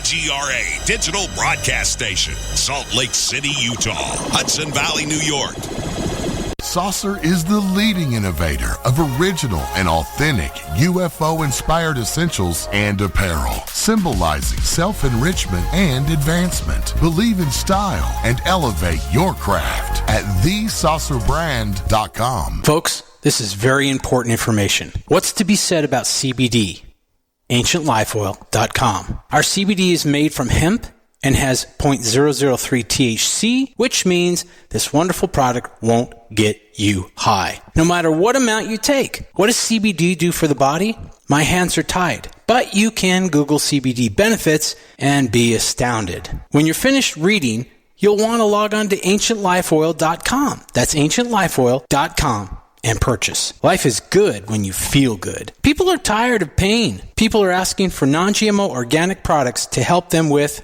KGRA Digital Broadcast Station, Salt Lake City, Utah, Hudson Valley, New York. Saucer is the leading innovator of original and authentic UFO-inspired essentials and apparel, symbolizing self-enrichment and advancement. Believe in style and elevate your craft at thesaucerbrand.com. Folks, this is very important information. What's to be said about CBD? AncientLifeOil.com. Our CBD is made from hemp and has 0.003 THC, which means this wonderful product won't get you high, no matter what amount you take. What does CBD do for the body? My hands are tied. But you can Google CBD benefits and be astounded. When you're finished reading, you'll want to log on to AncientLifeOil.com. That's AncientLifeOil.com. and purchase. Life is good when you feel good. People are tired of pain. People are asking for non-GMO organic products to help them with,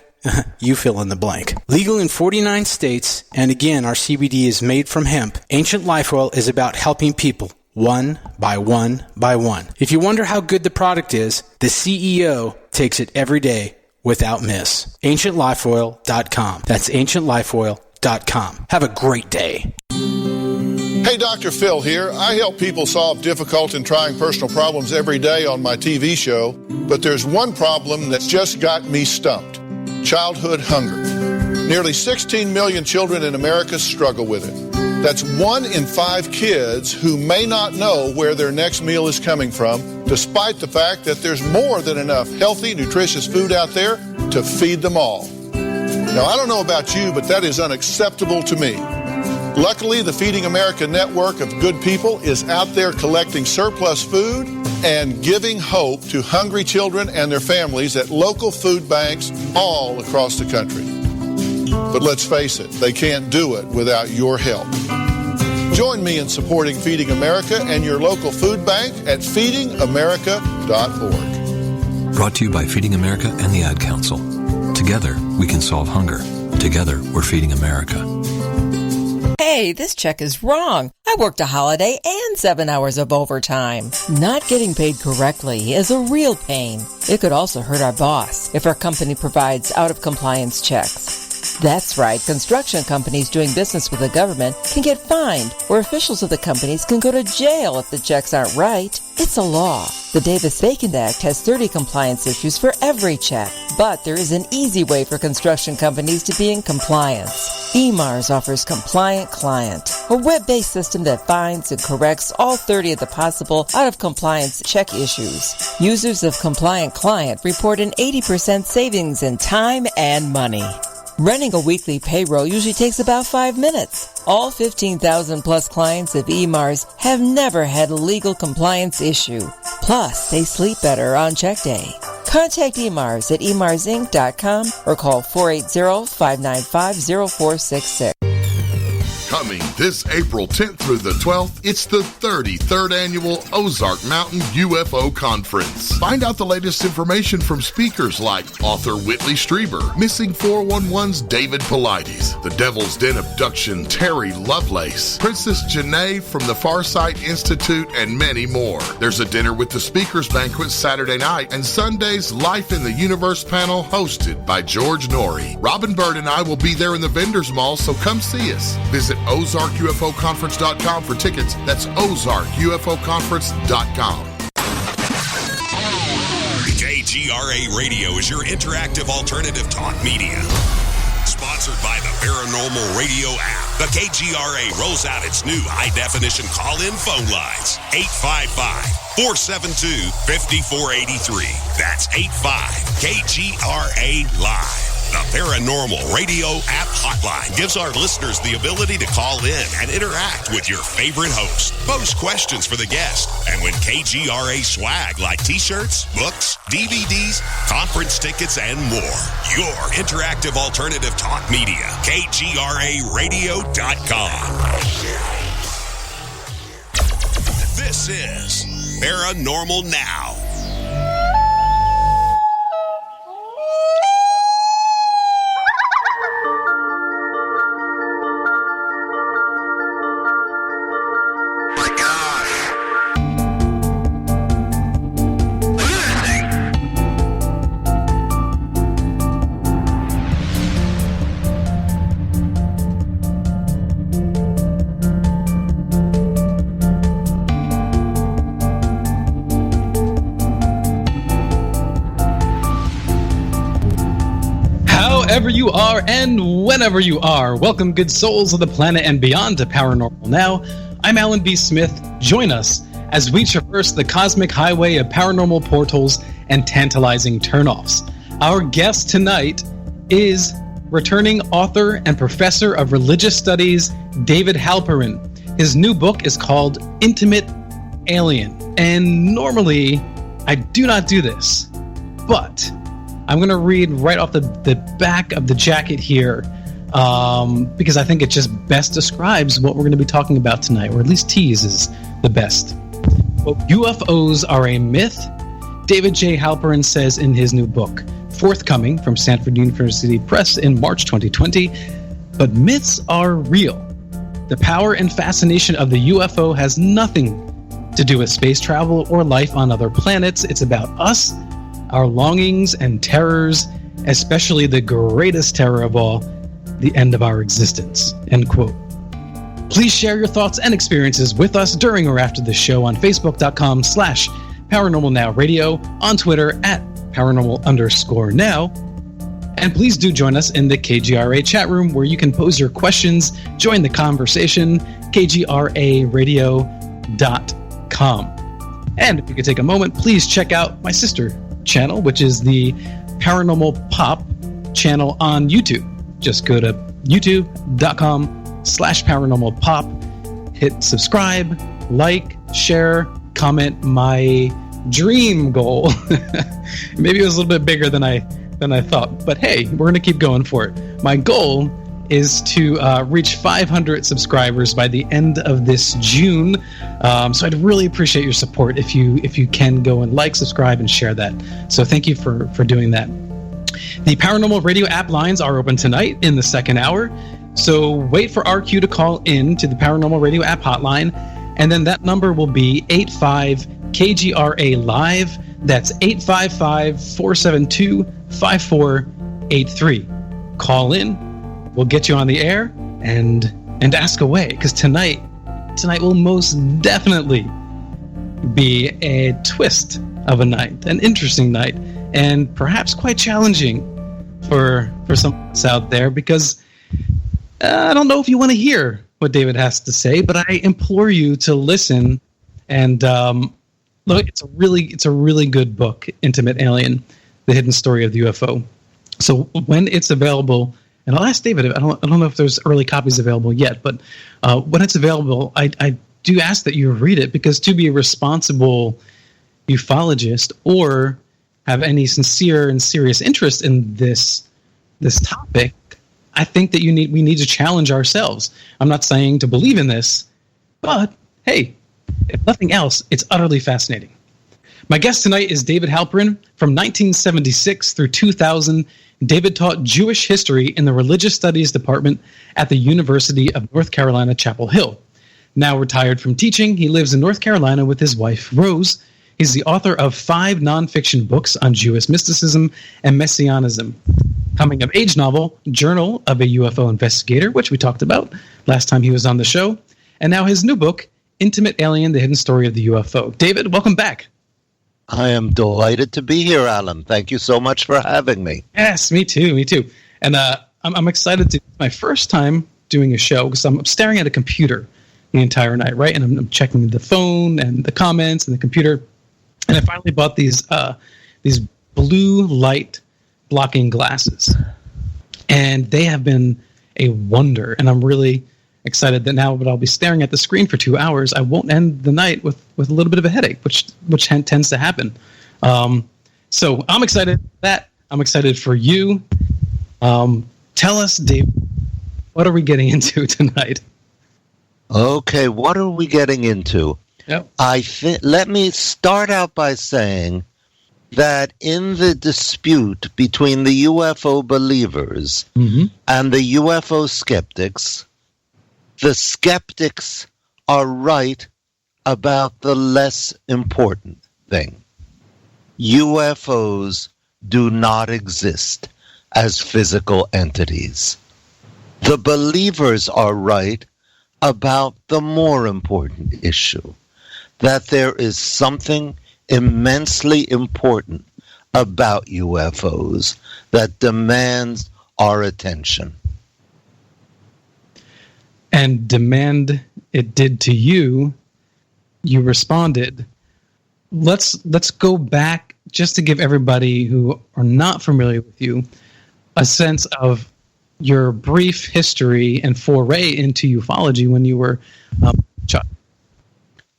you fill in the blank. Legal in 49 states, and again, our CBD is made from hemp. Ancient Life Oil is about helping people one by one by one. If you wonder how good the product is, the CEO takes it every day without miss. AncientLifeOil.com. That's AncientLifeOil.com. Have a great day. Hey, Dr. Phil here. I help people solve difficult and trying personal problems every day on my TV show, but there's one problem that's just got me stumped: childhood hunger. Nearly 16 million children in America struggle with it. That's 1 in 5 kids who may not know where their next meal is coming from, despite the fact that there's more than enough healthy, nutritious food out there to feed them all. Now, I don't know about you, but that is unacceptable to me. Luckily, the Feeding America network of good people is out there collecting surplus food and giving hope to hungry children and their families at local food banks all across the country. But let's face it, they can't do it without your help. Join me in supporting Feeding America and your local food bank at feedingamerica.org. Brought to you by Feeding America and the Ad Council. Together, we can solve hunger. Together, we're Feeding America. Hey, this check is wrong. I worked a holiday and 7 hours of overtime. Not getting paid correctly is a real pain. It could also hurt our boss if our company provides out-of-compliance checks. That's right, construction companies doing business with the government can get fined, or officials of the companies can go to jail if the checks aren't right. It's a law. The Davis-Bacon Act has 30 compliance issues for every check, but there is an easy way for construction companies to be in compliance. EMARS offers Compliant Client, a web-based system that finds and corrects all 30 of the possible out-of-compliance check issues. Users of Compliant Client report an 80% savings in time and money. Running a weekly payroll usually takes about 5 minutes. All 15,000 plus clients of EMARS have never had a legal compliance issue. Plus, they sleep better on check day. Contact EMARS at emarsinc.com or call 480-595-0466. Coming this April 10th through the 12th, it's the 33rd Annual Ozark Mountain UFO Conference. Find out the latest information from speakers like author Whitley Strieber, Missing 411's David Paulides, The Devil's Den Abduction Terry Lovelace, Princess Janae from the Farsight Institute, and many more. There's a dinner with the Speakers Banquet Saturday night, and Sunday's Life in the Universe panel hosted by George Norrie. Robin Bird and I will be there in the Vendors Mall, so come see us. Visit OzarkUFOConference.com for tickets. That's OzarkUFOConference.com. KGRA Radio is your interactive alternative talk media. Sponsored by the Paranormal Radio app. The KGRA rolls out its new high-definition call-in phone lines. 855-472-5483. That's 85-KGRA-LIVE. The Paranormal Radio app hotline gives our listeners the ability to call in and interact with your favorite host. Post questions for the guest. And win KGRA swag like t-shirts, books, DVDs, conference tickets, and more. Your interactive alternative talk media. KGRARadio.com. This is Paranormal Now. wherever you are and whenever you are. Welcome, good souls of the planet and beyond, to Paranormal Now. I'm Alan B. Smith. Join us as we traverse the cosmic highway of paranormal portals and tantalizing turnoffs. Our guest tonight is returning author and professor of religious studies, David Halperin. His new book is called Intimate Alien. And normally, I do not do this, but I'm going to read right off the back of the jacket here because I think it just best describes what we're going to be talking about tonight, or at least teases the best. Well, UFOs are a myth, David J. Halperin says in his new book, forthcoming from Stanford University Press in March 2020. But myths are real. The power and fascination of the UFO has nothing to do with space travel or life on other planets. It's about us, our longings and terrors, especially the greatest terror of all, the end of our existence. End quote. Please share your thoughts and experiences with us during or after the show on Facebook.com/ParanormalNowRadio, on Twitter @Paranormal_now. And please do join us in the KGRA chat room where you can pose your questions, join the conversation, kgraradio.com. And if you could take a moment, please check out my sister channel, which is the Paranormal Pop channel on YouTube. Just go to youtube.com/paranormalpop, hit subscribe, like, share, comment. My dream goal, maybe it was a little bit bigger than I thought, but hey, we're going to keep going for it. My goal is to reach 500 subscribers by the end of this June. So I'd really appreciate your support if you can go and like, subscribe, and share that. So thank you for doing that. The Paranormal Radio app lines are open tonight in the second hour. So wait for our cue to call in to the Paranormal Radio app hotline, and then that number will be 85-KGRA-LIVE. That's 855-472-5483. Call in. We'll get you on the air and ask away, because tonight will most definitely be a twist of a night, an interesting night, and perhaps quite challenging for some of us out there, because I don't know if you want to hear what David has to say, but I implore you to listen. And look, it's a really good book, Intimate Alien: The Hidden Story of the UFO. So when it's available, and I'll ask David, I don't know if there's early copies available yet, but when it's available, I do ask that you read it, because to be a responsible ufologist or have any sincere and serious interest in this topic, I think that we need to challenge ourselves. I'm not saying to believe in this, but hey, if nothing else, it's utterly fascinating. My guest tonight is David Halperin. From 1976 through 2000, David taught Jewish history in the Religious Studies Department at the University of North Carolina, Chapel Hill. Now retired from teaching, he lives in North Carolina with his wife, Rose. He's the author of 5 nonfiction books on Jewish mysticism and messianism. Coming-of-age novel, Journal of a UFO Investigator, which we talked about last time he was on the show. And now his new book, Intimate Alien: The Hidden Story of the UFO. David, welcome back. I am delighted to be here, Alan. Thank you so much for having me. Yes, me too. And I'm excited to my first time doing a show, because I'm staring at a computer the entire night, right? And I'm checking the phone and the comments and the computer. And I finally bought these blue light blocking glasses, and they have been a wonder. And I'm really excited that now, but I'll be staring at the screen for 2 hours, I won't end the night with a little bit of a headache, which tends to happen. So I'm excited for that. I'm excited for you. Tell us, Dave, what are we getting into tonight? Okay, what are we getting into? Yep. Let me start out by saying that in the dispute between the UFO believers and the UFO skeptics, the skeptics are right about the less important thing. UFOs do not exist as physical entities. The believers are right about the more important issue, that there is something immensely important about UFOs that demands our attention. And demand it did to you, you responded. Let's go back just to give everybody who are not familiar with you a sense of your brief history and foray into ufology when you were a child.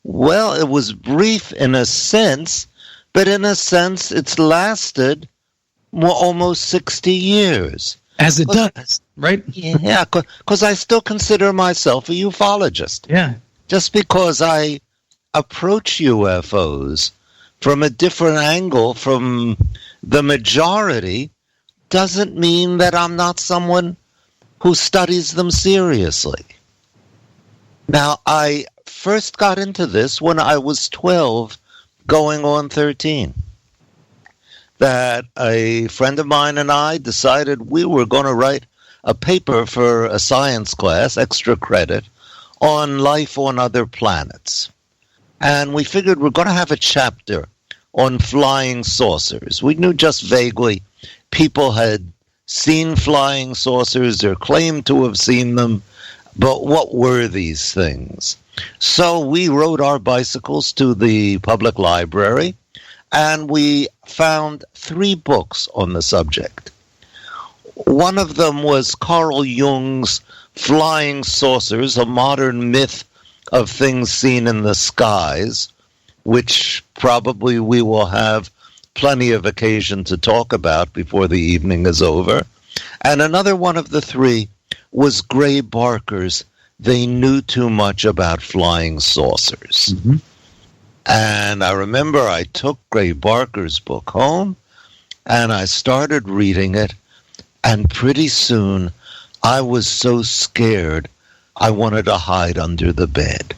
Well, it was brief in a sense, but in a sense it's lasted almost 60 years. As it does, right? Yeah, because I still consider myself a ufologist. Yeah. Just because I approach UFOs from a different angle from the majority doesn't mean that I'm not someone who studies them seriously. Now, I first got into this when I was 12, going on 13. That a friend of mine and I decided we were going to write a paper for a science class, extra credit, on life on other planets. And we figured we're going to have a chapter on flying saucers. We knew just vaguely people had seen flying saucers or claimed to have seen them, but what were these things? So we rode our bicycles to the public library, and we found 3 books on the subject. One of them was Carl Jung's Flying Saucers, a modern myth of things seen in the skies, which probably we will have plenty of occasion to talk about before the evening is over. And another one of the 3 was Gray Barker's They Knew Too Much About Flying Saucers. Mm-hmm. And I remember I took Gray Barker's book home, and I started reading it, and pretty soon I was so scared I wanted to hide under the bed.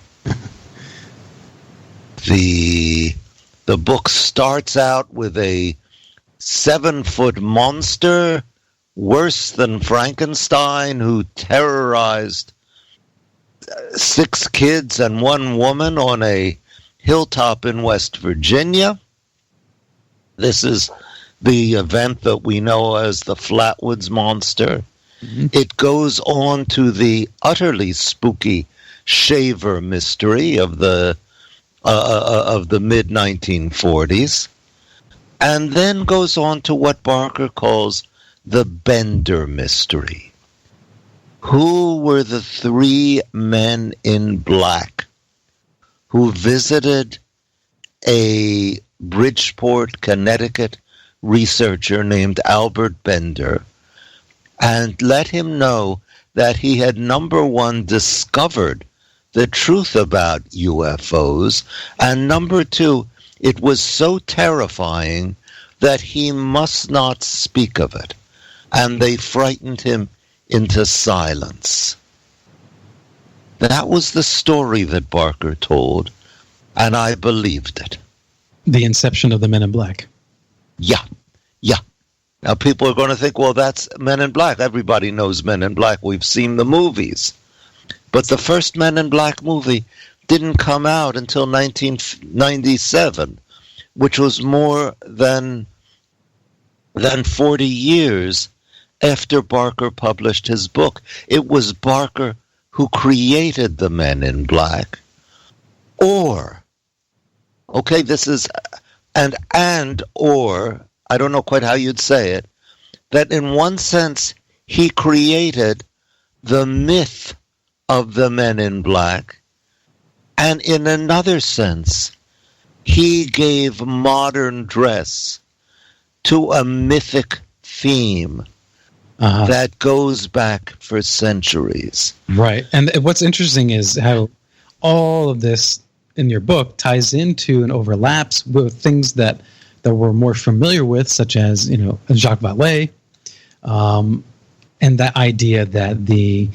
The book starts out with a 7-foot monster, worse than Frankenstein, who terrorized 6 kids and 1 woman on a hilltop in West Virginia. This is the event that we know as the Flatwoods Monster. Mm-hmm. It goes on to the utterly spooky Shaver mystery of the mid-1940s, and then goes on to what Barker calls the Bender mystery. Who were the 3 men in black who visited a Bridgeport, Connecticut researcher named Albert Bender and let him know that he had, number 1, discovered the truth about UFOs, and number 2, it was so terrifying that he must not speak of it, and they frightened him into silence. That was the story that Barker told, and I believed it. The inception of the Men in Black. Yeah. Now people are going to think, well, that's Men in Black. Everybody knows Men in Black. We've seen the movies. But the first Men in Black movie didn't come out until 1997, which was more than 40 years after Barker published his book. It was Barker who created the Men in Black. Or, okay, this is, or, I don't know quite how you'd say it, that in one sense he created the myth of the Men in Black, and in another sense he gave modern dress to a mythic theme that goes back for centuries. Right. And what's interesting is how all of this in your book ties into and overlaps with things that we're more familiar with, such as, Jacques Vallée, and that idea that the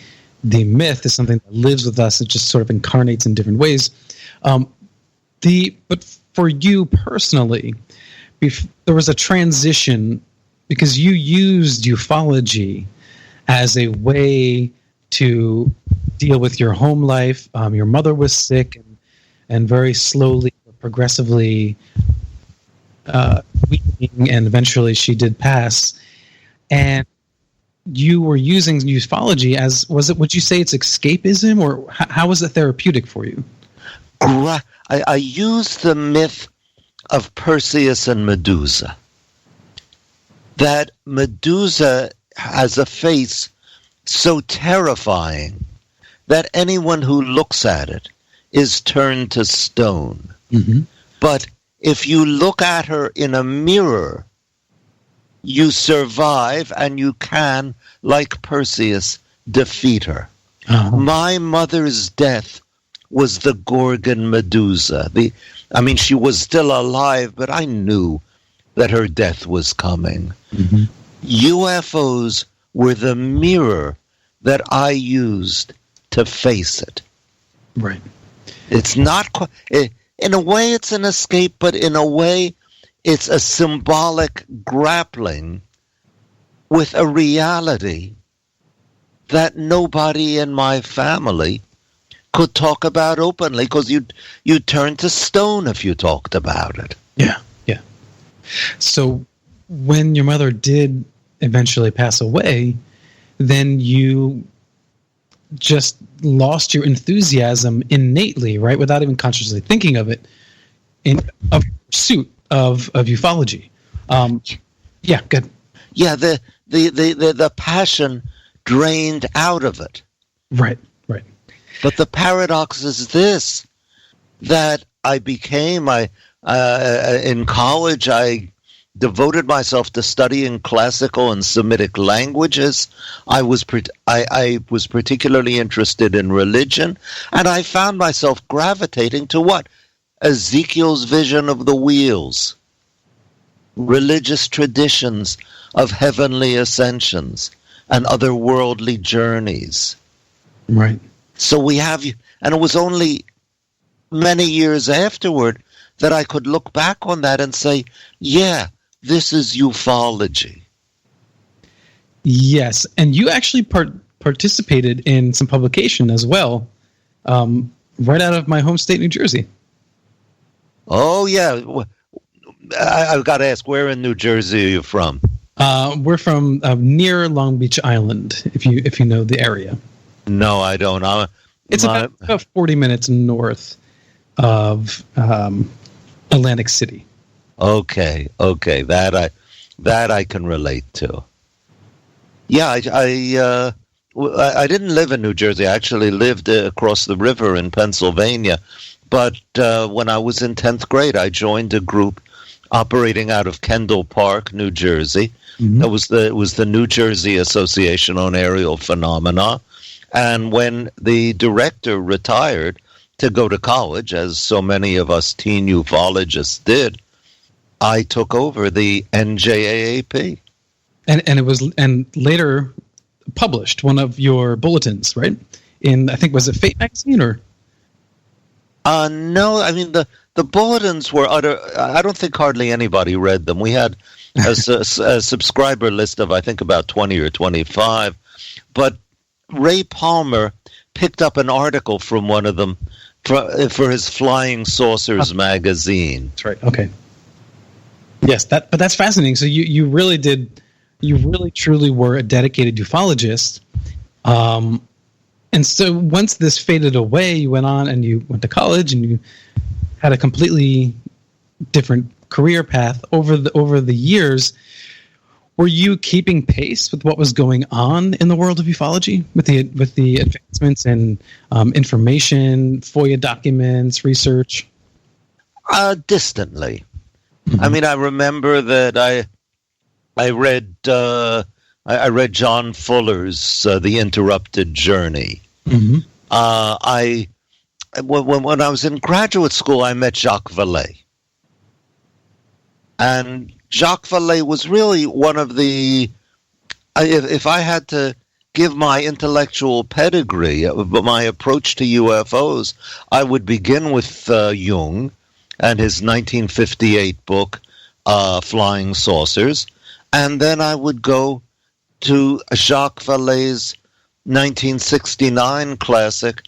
myth is something that lives with us. It just sort of incarnates in different ways. But for you personally, there was a transition because you used ufology as a way to deal with your home life. Your mother was sick, and very slowly, progressively weakening, and eventually she did pass. And you were using ufology as, would you say it's escapism, or how was it therapeutic for you? I used the myth of Perseus and Medusa. That Medusa has a face so terrifying that anyone who looks at it is turned to stone. Mm-hmm. But if you look at her in a mirror, you survive and you can, like Perseus, defeat her. Uh-huh. My mother's death was the Gorgon Medusa. She was still alive, but I knew that her death was coming. Mm-hmm. UFOs were the mirror that I used to face it. Right. It's not quite... In a way, it's an escape, but in a way, it's a symbolic grappling with a reality that nobody in my family could talk about openly, because you'd turn to stone if you talked about it. Yeah. So when your mother did eventually pass away, then you just lost your enthusiasm innately, right? Without even consciously thinking of it, in a pursuit of ufology. Yeah, good. Yeah, the passion drained out of it. Right. But the paradox is this, that I became, in college, I devoted myself to studying classical and Semitic languages. I was particularly interested in religion, and I found myself gravitating to what? Ezekiel's vision of the wheels, religious traditions of heavenly ascensions and otherworldly journeys. Right. So we have, and it was only many years afterward that I could look back on that and say, yeah, this is ufology. Yes, and you actually participated in some publication as well, right out of my home state, New Jersey. Oh, yeah. I've got to ask, where in New Jersey are you from? We're from near Long Beach Island, if you know the area. No, I don't. It's about 40 minutes north of Atlantic City. Okay, that I can relate to. Yeah, I didn't live in New Jersey. I actually lived across the river in Pennsylvania. But when I was in 10th grade, I joined a group operating out of Kendall Park, New Jersey. Mm-hmm. It was the New Jersey Association on Aerial Phenomena. And when the director retired to go to college, as so many of us teen ufologists did, I took over the NJAAP. And later published one of your bulletins, right? In, I think, was it Fate magazine or? No, I mean the bulletins were utter. I don't think hardly anybody read them. We had a subscriber list of, I think, about 20 or 25, but Ray Palmer picked up an article from one of them for his Flying Saucers magazine. That's right. Okay. Yes, but that's fascinating. So you really truly were a dedicated ufologist. And so once this faded away, you went on and you went to college and you had a completely different career path over the years. Were you keeping pace with what was going on in the world of ufology, with the advancements in information, FOIA documents, research? Distantly. Mm-hmm. I mean, I remember that I read John Fuller's The Interrupted Journey. Mm-hmm. When I was in graduate school, I met Jacques Vallée. And Jacques Vallée was really one of the, if I had to give my intellectual pedigree, my approach to UFOs, I would begin with Jung and his 1958 book, Flying Saucers, and then I would go to Jacques Vallée's 1969 classic,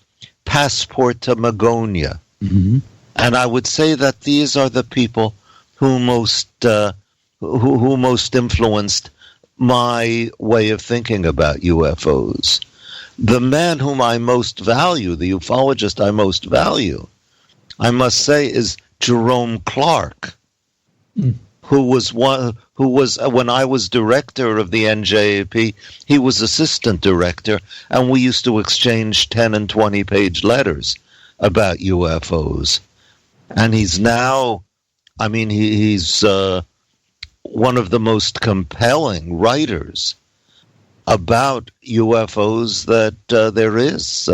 Passport to Magonia. Mm-hmm. And I would say that these are the people who most influenced my way of thinking about UFOs. The man whom I most value, the ufologist I most value, I must say, is Jerome Clark, who was when I was director of the NJAP, he was assistant director, and we used to exchange 10 and 20-page letters about UFOs. And he's now, I mean, he's one of the most compelling writers about UFOs that there is.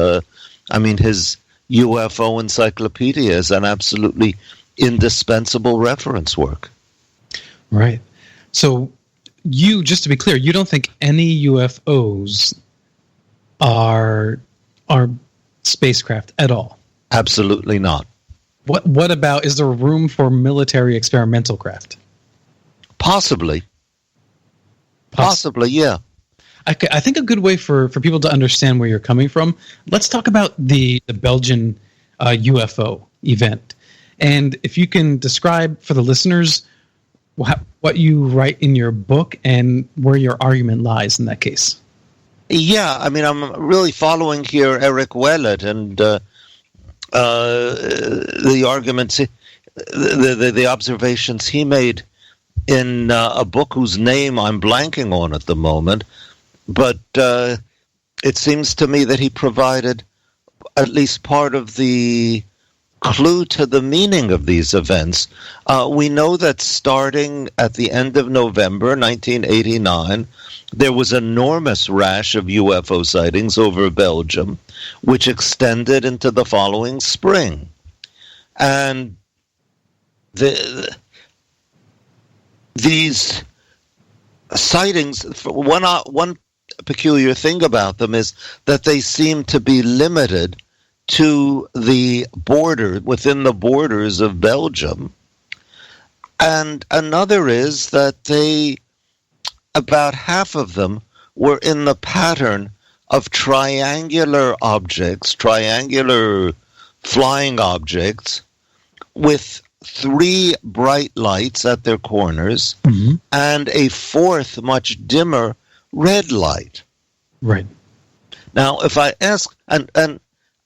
I mean, his UFO encyclopedia is an absolutely indispensable reference work. Right. So you, just to be clear, you don't think any UFOs are spacecraft at all? Absolutely not. What about, is there room for military experimental craft? Possibly. Possibly, yeah. I think a good way for people to understand where you're coming from, let's talk about the Belgian UFO event. And if you can describe for the listeners what you write in your book and where your argument lies in that case. Yeah, I mean, I'm really following here Eric Wellett and the arguments, the observations he made in a book whose name I'm blanking on at the moment, but it seems to me that he provided at least part of the clue to the meaning of these events. We know that starting at the end of November 1989, there was an enormous rash of UFO sightings over Belgium, which extended into the following spring. And these sightings, one peculiar thing about them is that they seem to be limited to the border, within the borders of Belgium. And another is that about half of them were in the pattern of triangular objects, triangular flying objects, with 3 bright lights at their corners, and a 4th, much dimmer, red light. Right. Now, if I ask, and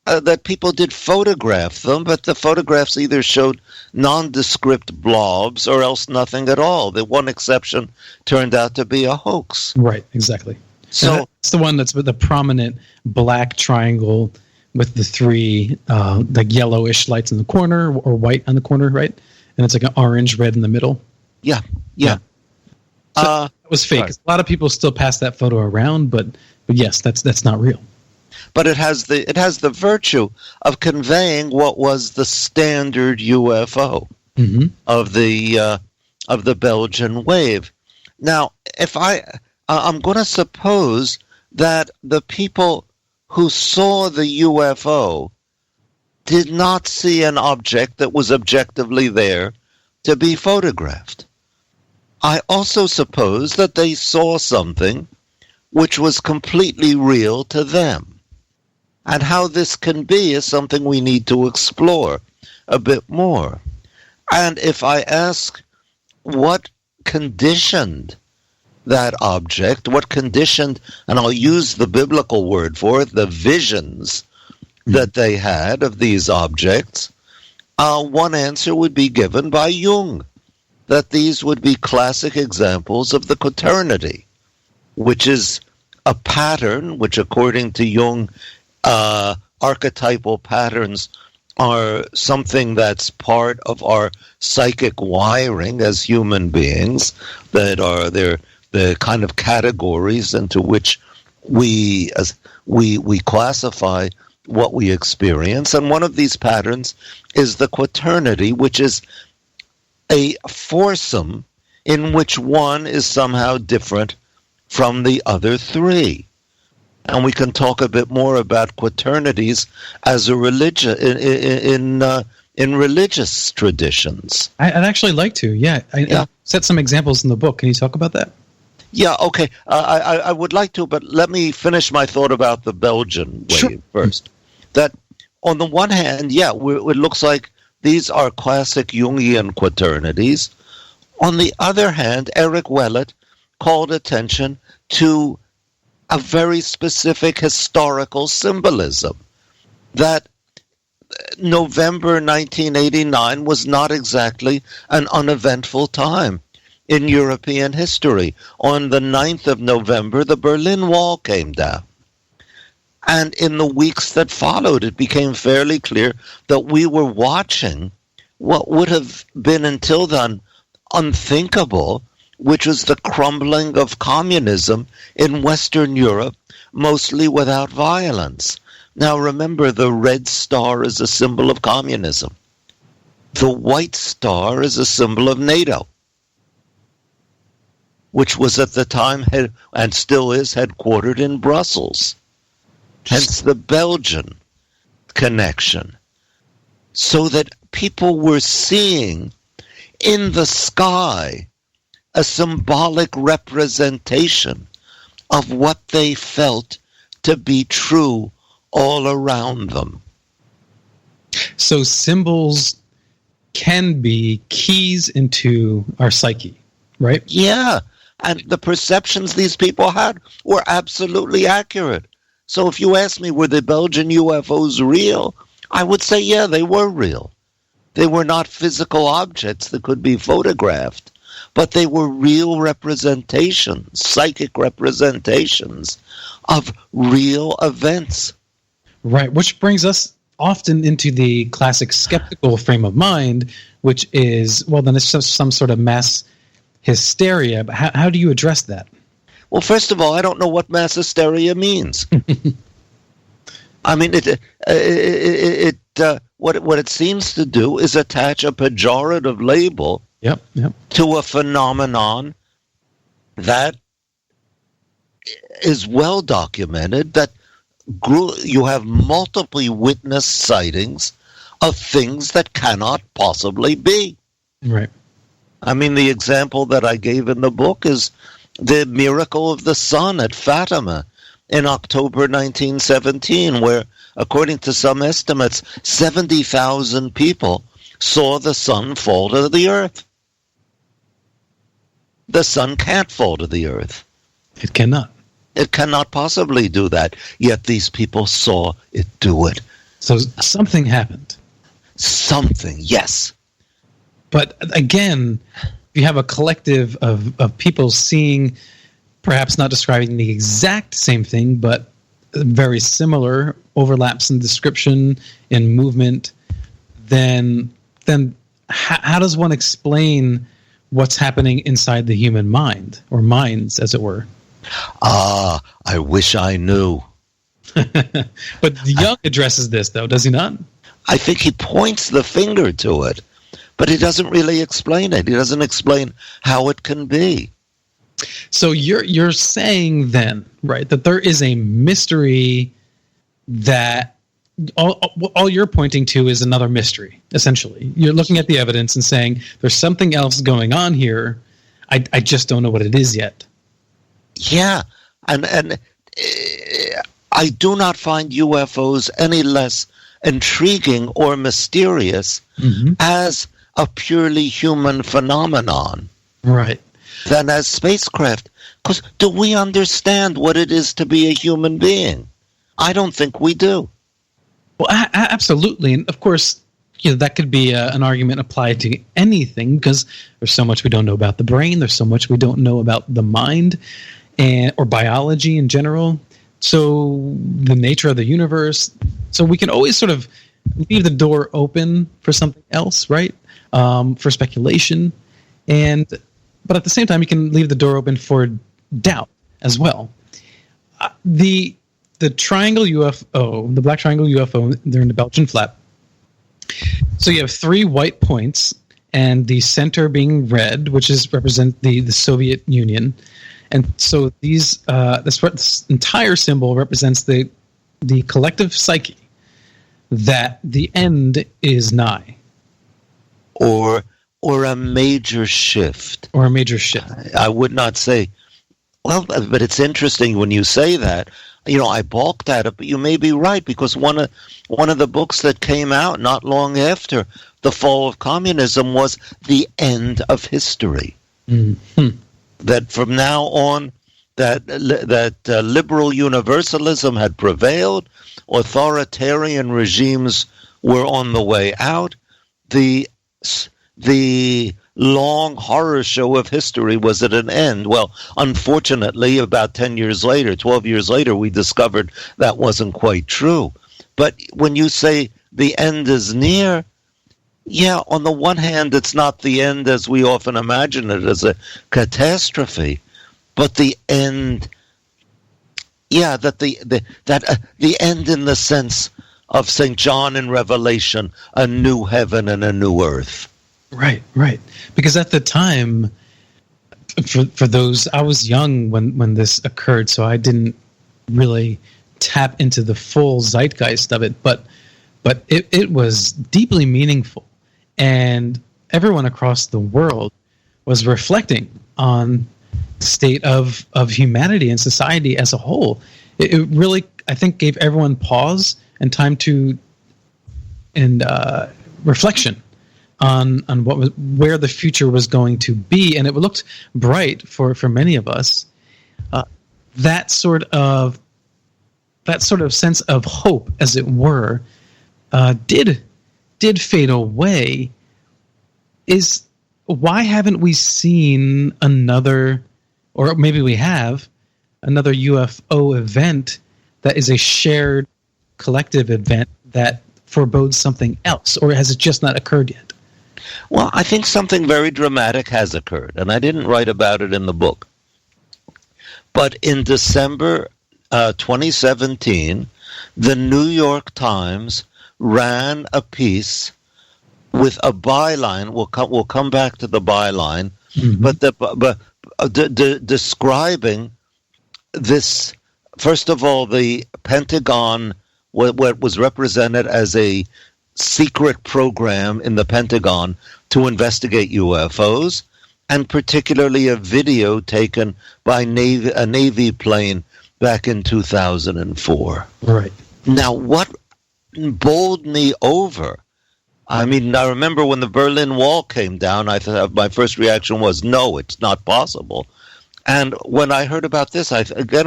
that people did photograph them, but the photographs either showed nondescript blobs or else nothing at all. The one exception turned out to be a hoax. Right, exactly. So it's the one that's with the prominent black triangle with the 3 like yellowish lights in the corner or white on the corner, right? And it's like an orange, red in the middle. Yeah. So that was fake. Sorry. A lot of people still pass that photo around, but yes, that's not real. But it has the virtue of conveying what was the standard UFO of the Belgian wave. Now, if I'm going to suppose that the people who saw the UFO did not see an object that was objectively there to be photographed. I also suppose that they saw something which was completely real to them. And how this can be is something we need to explore a bit more. And if I ask what conditioned that object, what conditioned, and I'll use the biblical word for it, the visions that they had of these objects, one answer would be given by Jung, that these would be classic examples of the quaternity, which is a pattern which, according to Jung, archetypal patterns are something that's part of our psychic wiring as human beings, that are the kind of categories into which we classify what we experience. And one of these patterns is the quaternity, which is a foursome in which one is somehow different from the other 3. And we can talk a bit more about quaternities as a religion in religious traditions. I'd actually like to. I set some examples in the book. Can you talk about that? Yeah, okay. I would like to, but let me finish my thought about the Belgian wave first. That on the one hand, it looks like these are classic Jungian quaternities. On the other hand, Eric Wellett called attention to a very specific historical symbolism, that November 1989 was not exactly an uneventful time in European history. On the 9th of November, the Berlin Wall came down. And in the weeks that followed, it became fairly clear that we were watching what would have been until then unthinkable, which was the crumbling of communism in Western Europe, mostly without violence. Now remember, the red star is a symbol of communism. The white star is a symbol of NATO, which was at the time and still is headquartered in Brussels. Hence the Belgian connection. So that people were seeing in the sky a symbolic representation of what they felt to be true all around them. So symbols can be keys into our psyche, right? Yeah, and the perceptions these people had were absolutely accurate. So if you ask me, were the Belgian UFOs real? I would say, yeah, they were real. They were not physical objects that could be photographed, but they were real representations, psychic representations of real events. Right, which brings us often into the classic skeptical frame of mind, which is, well, then it's just some sort of mass hysteria. But how do you address that? Well, first of all, I don't know what mass hysteria means. I mean, what it seems to do is attach a pejorative label to a phenomenon that is well documented, that you have multiple witness sightings of things that cannot possibly be. Right. I mean, the example that I gave in the book is the miracle of the sun at Fatima in October 1917, where, according to some estimates, 70,000 people saw the sun fall to the earth. The sun can't fall to the earth. It cannot. It cannot possibly do that, yet these people saw it do it. So something happened. Something, yes. But again, you have a collective of people seeing, perhaps not describing the exact same thing, but very similar overlaps in description, in movement, then how does one explain what's happening inside the human mind, or minds, as it were? Ah, I wish I knew. But Jung addresses this, though, does he not? I think he points the finger to it, but he doesn't really explain it. He doesn't explain how it can be. So you're saying then, right, that there is a mystery that all you're pointing to is another mystery, essentially. You're looking at the evidence and saying there's something else going on here. I just don't know what it is yet. Yeah, and I do not find UFOs any less intriguing or mysterious as a purely human phenomenon, right, than as spacecraft. Because do we understand what it is to be a human being? I don't think we do. Well, absolutely, and of course, that could be an argument applied to anything, because there's so much we don't know about the brain. There's so much we don't know about the mind, or biology in general. So the nature of the universe. So we can always sort of leave the door open for something else, right? For speculation, but at the same time, you can leave the door open for doubt as well. The triangle UFO, the black triangle UFO, they're in the Belgian flat. So you have 3 white points, and the center being red, which represent the Soviet Union. And so this entire symbol represents the collective psyche that the end is nigh. Or a major shift. Or a major shift. I would not say, well, but it's interesting when you say that. I balked at it, but you may be right, because one of the books that came out not long after the fall of communism was The End of History. Mm-hmm. that from now on, that liberal universalism had prevailed, authoritarian regimes were on the way out, the long horror show of history was at an end. Well, unfortunately, about 10 years later, 12 years later, we discovered that wasn't quite true. But when you say the end is near, yeah, on the one hand, it's not the end as we often imagine it, as a catastrophe, but the end, yeah, the end in the sense of St. John in Revelation, a new heaven and a new earth. Right. Because at the time, for those, I was young when this occurred, so I didn't really tap into the full zeitgeist of it, but it was deeply meaningful, and everyone across the world was reflecting on the state of humanity and society as a whole. It really, I think, gave everyone pause and time to reflection on where the future was going to be, and it looked bright for many of us. That sort of sense of hope, as it were, did fade away. Why haven't we seen another, or maybe we have, another UFO event that is a shared collective event that forebodes something else, or has it just not occurred yet? Well, I think something very dramatic has occurred, and I didn't write about it in the book. But in December 2017, the New York Times ran a piece with a byline. We'll come back to the byline, but describing this. First of all, the Pentagon, what was represented as a secret program in the Pentagon to investigate UFOs, and particularly a video taken by a Navy plane back in 2004. Right. Now, what bowled me over? I mean, I remember when the Berlin Wall came down, I thought my first reaction was, no, it's not possible. And when I heard about this, I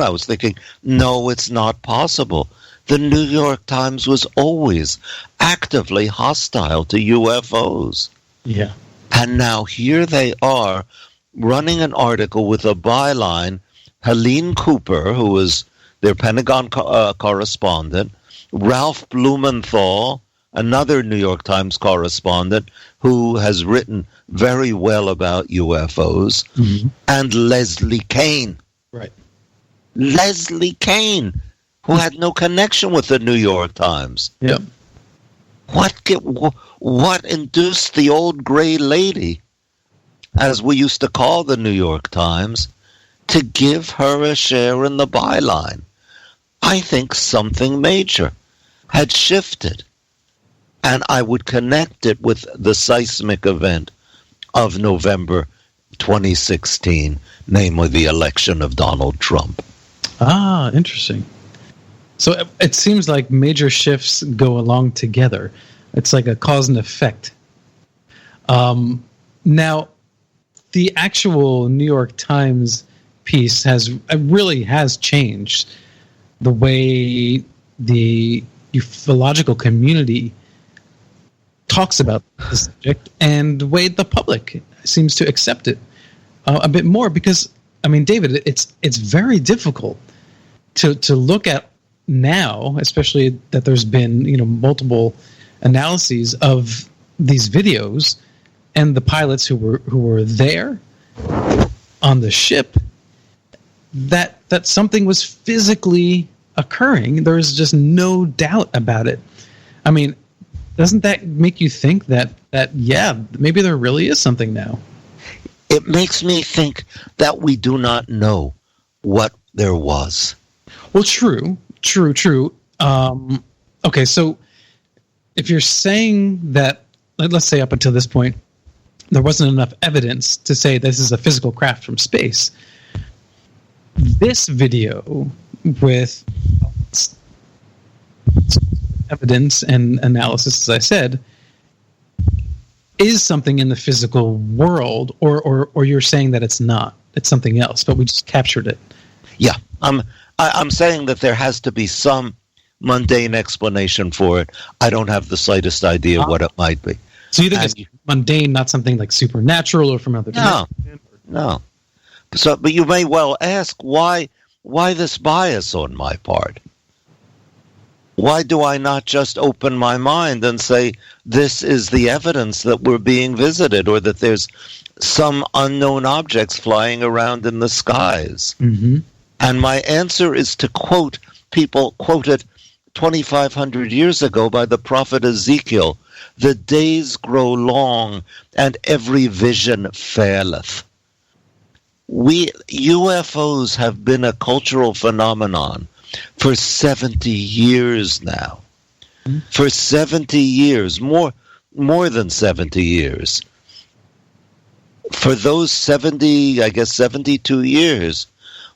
was thinking, no, it's not possible. The New York Times was always actively hostile to UFOs. Yeah. And now here they are running an article with a byline. Helene Cooper, who was their Pentagon correspondent, Ralph Blumenthal, another New York Times correspondent who has written very well about UFOs, and Leslie Kean. Right. Leslie Kean, who had no connection with the New York Times. Yep. What induced the old gray lady, as we used to call the New York Times, to give her a share in the byline? I think something major had shifted. And I would connect it with the seismic event of November 2016, namely the election of Donald Trump. Ah, interesting. So it seems like major shifts go along together. It's like a cause and effect. Now, the actual New York Times piece really has changed the way the ufological community talks about the subject and the way the public seems to accept it a bit more. Because, I mean, David, it's very difficult to look at now, especially that there's been multiple analyses of these videos and the pilots who were there on the ship, that something was physically occurring. There's just no doubt about it. I mean, doesn't that make you think that yeah, maybe there really is something now? It makes me think that we do not know what there was. Well, true. Okay, so if you're saying that, let's say up until this point, there wasn't enough evidence to say this is a physical craft from space, this video with evidence and analysis, as I said, is something in the physical world, or you're saying that it's not? it's something else, but we just captured it. Yeah, I'm saying that there has to be some mundane explanation for it. I don't have the slightest idea what it might be. So you think it's mundane, not something like supernatural or from other dimension? No. So, but you may well ask, why this bias on my part? Why do I not just open my mind and say, this is the evidence that we're being visited, or that there's some unknown objects flying around in the skies? Mm-hmm. And my answer is to quote people quoted 2,500 years ago by the prophet Ezekiel, "The days grow long, and every vision faileth." UFOs have been a cultural phenomenon for 70 years now. Mm-hmm. For 70 years, more than 70 years. For those 72 years,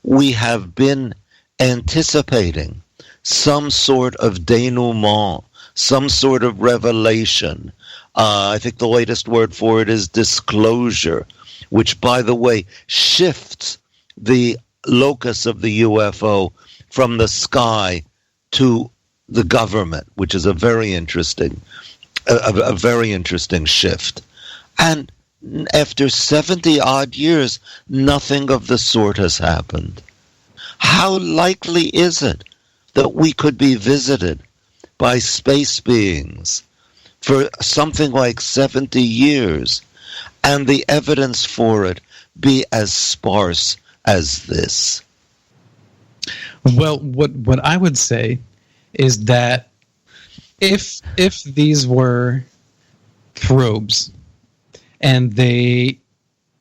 we have been anticipating some sort of denouement, some sort of revelation. I think the latest word for it is disclosure, which, by the way, shifts the locus of the UFO from the sky to the government, which is a very interesting shift. And after 70-odd years, nothing of the sort has happened. How likely is it that we could be visited by space beings for something like 70 years, and the evidence for it be as sparse as this? Well, what I would say is that if these were probes and they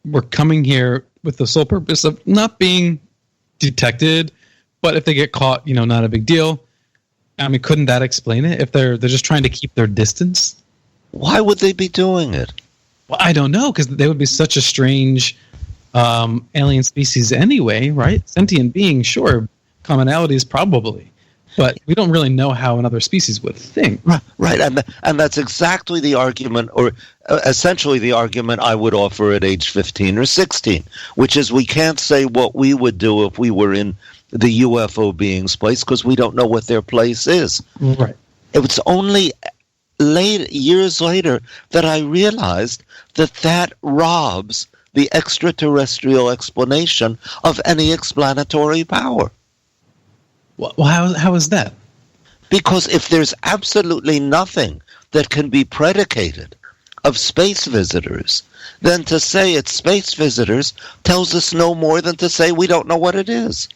were coming here with the sole purpose of not being detected, but if they get caught, not a big deal. I mean, couldn't that explain it? If they're just trying to keep their distance? Why would they be doing it? Well, I don't know, because they would be such a strange alien species anyway, right? Sentient being, sure. Commonalities, probably. But we don't really know how another species would think. Right. And that's exactly the argument, or essentially the argument I would offer at age 15 or 16, which is we can't say what we would do if we were in the UFO being's place, because we don't know what their place is. Right. It was only years later that I realized that robs the extraterrestrial explanation of any explanatory power. Well, how is that? Because if there's absolutely nothing that can be predicated of space visitors, then to say it's space visitors tells us no more than to say we don't know what it is.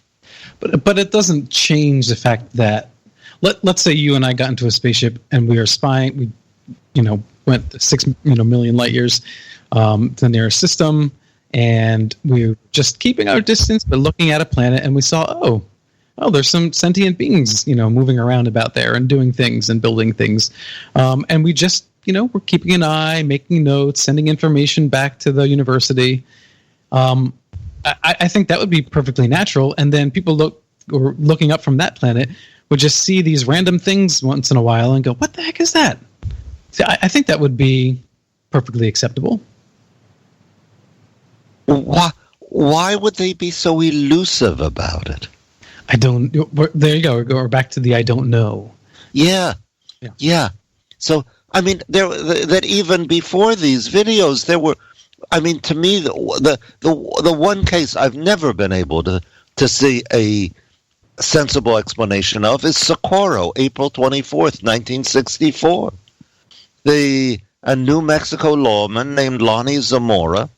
But it doesn't change the fact that let's say you and I got into a spaceship and we are spying. We, went 6 million light years to the nearest system, and we were just keeping our distance but looking at a planet, and we saw oh, there's some sentient beings, moving around about there and doing things and building things. And we just, we're keeping an eye, making notes, sending information back to the university. I think that would be perfectly natural. And then people looking up from that planet would just see these random things once in a while and go, what the heck is that? See, I think that would be perfectly acceptable. Why would they be so elusive about it? I don't. There you go. We're back to the I don't know. Yeah. So I mean, that even before these videos, there were. I mean, to me, the one case I've never been able to see a sensible explanation of is Socorro, April 24th, 1964. A New Mexico lawman named Lonnie Zamora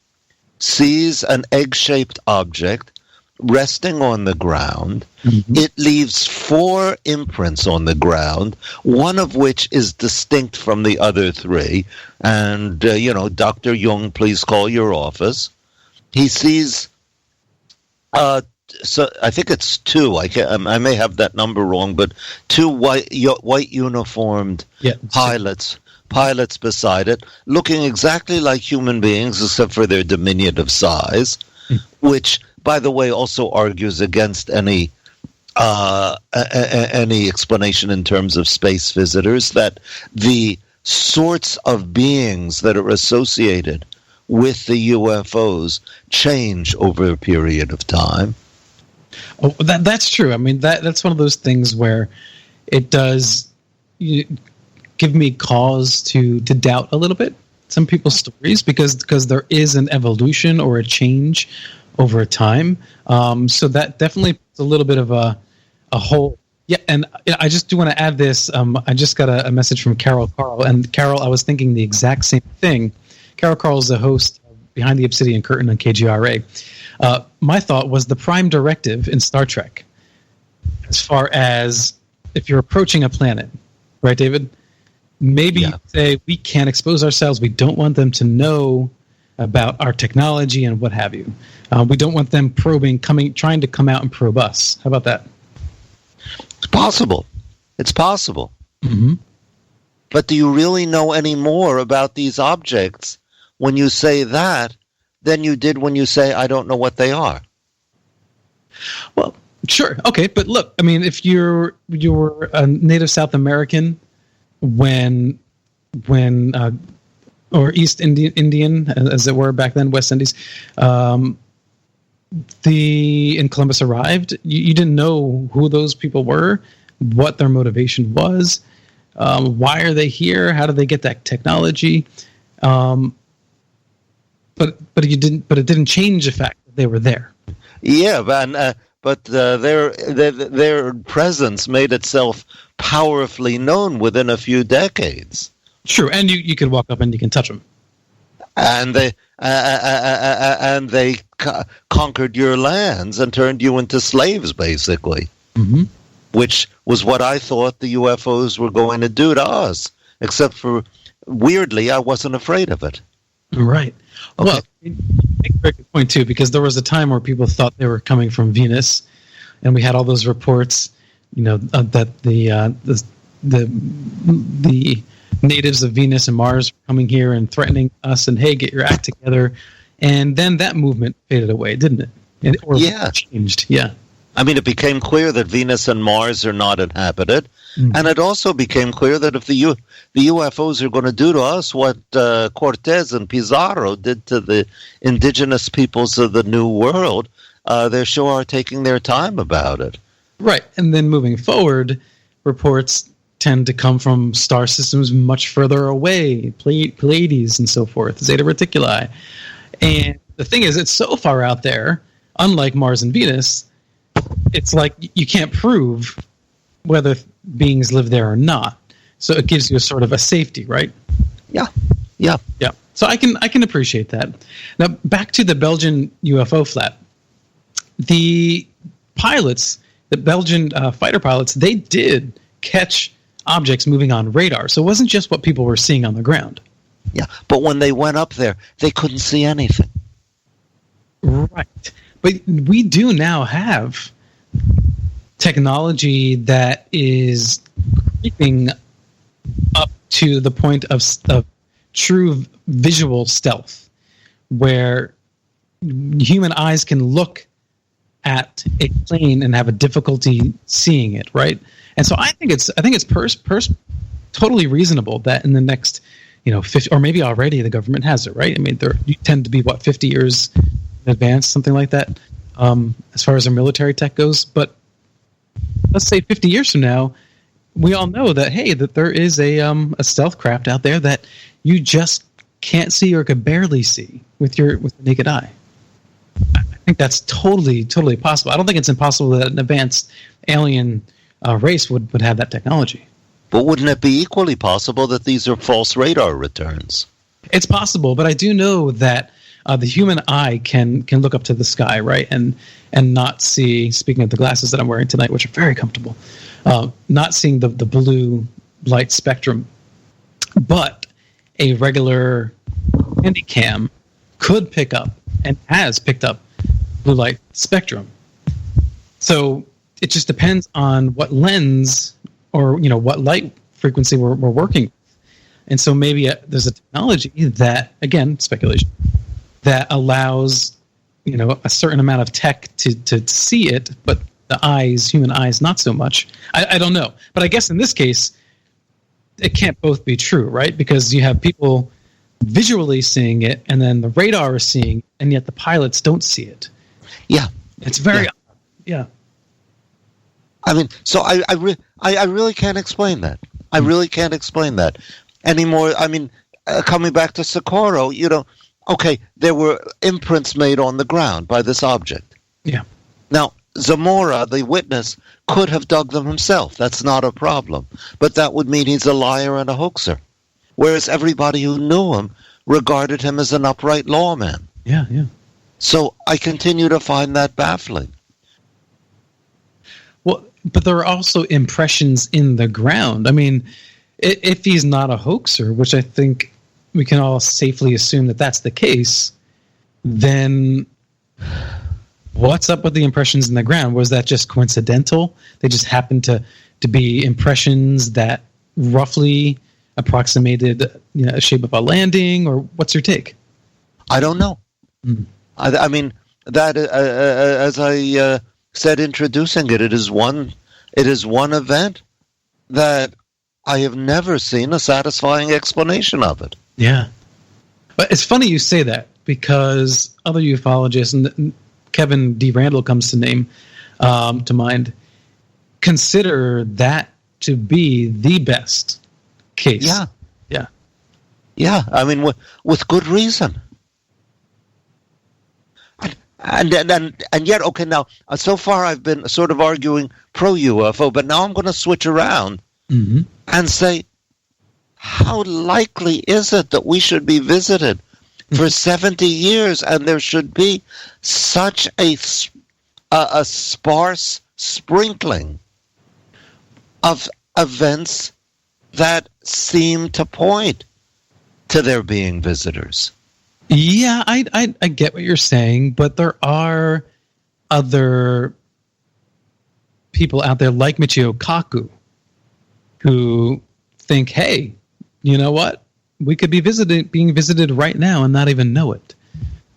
sees an egg-shaped object resting on the ground. Mm-hmm. It leaves 4 imprints on the ground, one of which is distinct from the other 3. And, Dr. Jung, please call your office. He sees, so I think it's 2. I may have that number wrong, but 2 white uniformed pilots beside it, looking exactly like human beings, except for their diminutive size, which, by the way, also argues against any explanation in terms of space visitors, that the sorts of beings that are associated with the UFOs change over a period of time. Oh, that's true. I mean, that's one of those things where it does give me cause to doubt a little bit some people's stories because there is an evolution or a change over time. So that definitely puts a little bit of a hole. Yeah, and I just do want to add this. I just got a message from Carol Carl. And Carol, I was thinking the exact same thing. Carol Carl is the host of Behind the Obsidian Curtain on KGRA. My thought was the prime directive in Star Trek, as far as if you're approaching a planet, right, David? Maybe say we can't expose ourselves. We don't want them to know about our technology and what have you. We don't want them trying to come out and probe us. How about that? It's possible. It's possible. Mm-hmm. But do you really know any more about these objects when you say that than you did when you say, I don't know what they are? Well, sure. Okay. But look, I mean, if you were a native South American when or East Indian, as it were back then, West Indies, and Columbus arrived, you didn't know who those people were, what their motivation was, why are they here, how did they get that technology, but it didn't change the fact that they were there. Yeah, but their presence made itself powerfully known within a few decades. True, and you could walk up and you can touch them. And they conquered your lands and turned you into slaves, basically. Mm-hmm. Which was what I thought the UFOs were going to do to us. Except for, weirdly, I wasn't afraid of it. Right. Okay. Well, you make a very good point, too, because there was a time where people thought they were coming from Venus, and we had all those reports, that the natives of Venus and Mars were coming here and threatening us, and hey, get your act together. And then that movement faded away, didn't it? Or changed, yeah. I mean, it became clear that Venus and Mars are not inhabited, and it also became clear that if the UFOs are going to do to us what Cortez and Pizarro did to the indigenous peoples of the New World, they sure are taking their time about it. Right, and then moving forward, reports tend to come from star systems much further away, Pleiades and so forth, Zeta Reticuli. And the thing is, it's so far out there, unlike Mars and Venus, it's like you can't prove whether beings live there or not. So it gives you a sort of a safety, right? Yeah. So I can appreciate that. Now, back to the Belgian UFO flat. The pilots, the Belgian fighter pilots, they did catch objects moving on radar. So it wasn't just what people were seeing on the ground. Yeah, but when they went up there, they couldn't see anything. Right. But we do now have technology that is creeping up to the point of true visual stealth, where human eyes can look at a plane and have a difficulty seeing it, right? And so I think it's totally reasonable that in the next, 50, or maybe already the government has it, right? I mean, you tend to be 50 years in advance, something like that, as far as our military tech goes. But let's say 50 years from now, we all know that that there is a stealth craft out there that you just can't see or could barely see with the naked eye. I think that's totally possible. I don't think it's impossible that an advanced alien race would have that technology. But wouldn't it be equally possible that these are false radar returns? It's possible, but I do know that the human eye can look up to the sky, right, and not see. Speaking of the glasses that I'm wearing tonight, which are very comfortable, not seeing the blue light spectrum, but a regular handycam could pick up and has picked up blue light spectrum. So it just depends on what lens or what light frequency we're working with. And so maybe there's a technology that, again, speculation, that allows a certain amount of tech to see it, but the human eyes, not so much. I don't know. But I guess in this case, it can't both be true, right? Because you have people visually seeing it, and then the radar is seeing it, and yet the pilots don't see it. Yeah. It's very... Yeah. I mean, so I really can't explain that. I really can't explain that anymore. I mean, coming back to Socorro, okay, there were imprints made on the ground by this object. Yeah. Now, Zamora, the witness, could have dug them himself. That's not a problem. But that would mean he's a liar and a hoaxer. Whereas everybody who knew him regarded him as an upright lawman. Yeah, yeah. So I continue to find that baffling. Well, but there are also impressions in the ground. I mean, if he's not a hoaxer, which I think we can all safely assume that that's the case, then what's up with the impressions in the ground? Was that just coincidental? They just happened to be impressions that roughly approximated a shape of a landing, or what's your take? I don't know. I mean, that as I said introducing it, it is one event that I have never seen a satisfying explanation of it. Yeah. But it's funny you say that, because other ufologists, and Kevin D. Randall comes to mind, consider that to be the best case. Yeah. Yeah. Yeah, I mean, with good reason. And yet, okay, now, so far I've been sort of arguing pro-UFO, but now I'm going to switch around and say, how likely is it that we should be visited for 70 years and there should be such a sparse sprinkling of events that seem to point to there being visitors? Yeah, I get what you're saying, but there are other people out there like Michio Kaku who think, hey, you know what? We could be being visited right now and not even know it.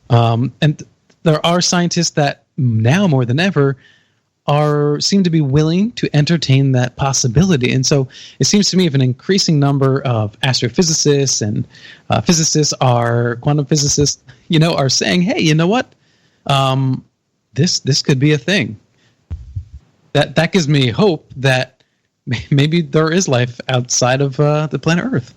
And there are scientists that now more than ever seem to be willing to entertain that possibility. And so it seems to me if an increasing number of astrophysicists and quantum physicists, are saying, hey, you know what? This could be a thing. That gives me hope that maybe there is life outside of the planet Earth.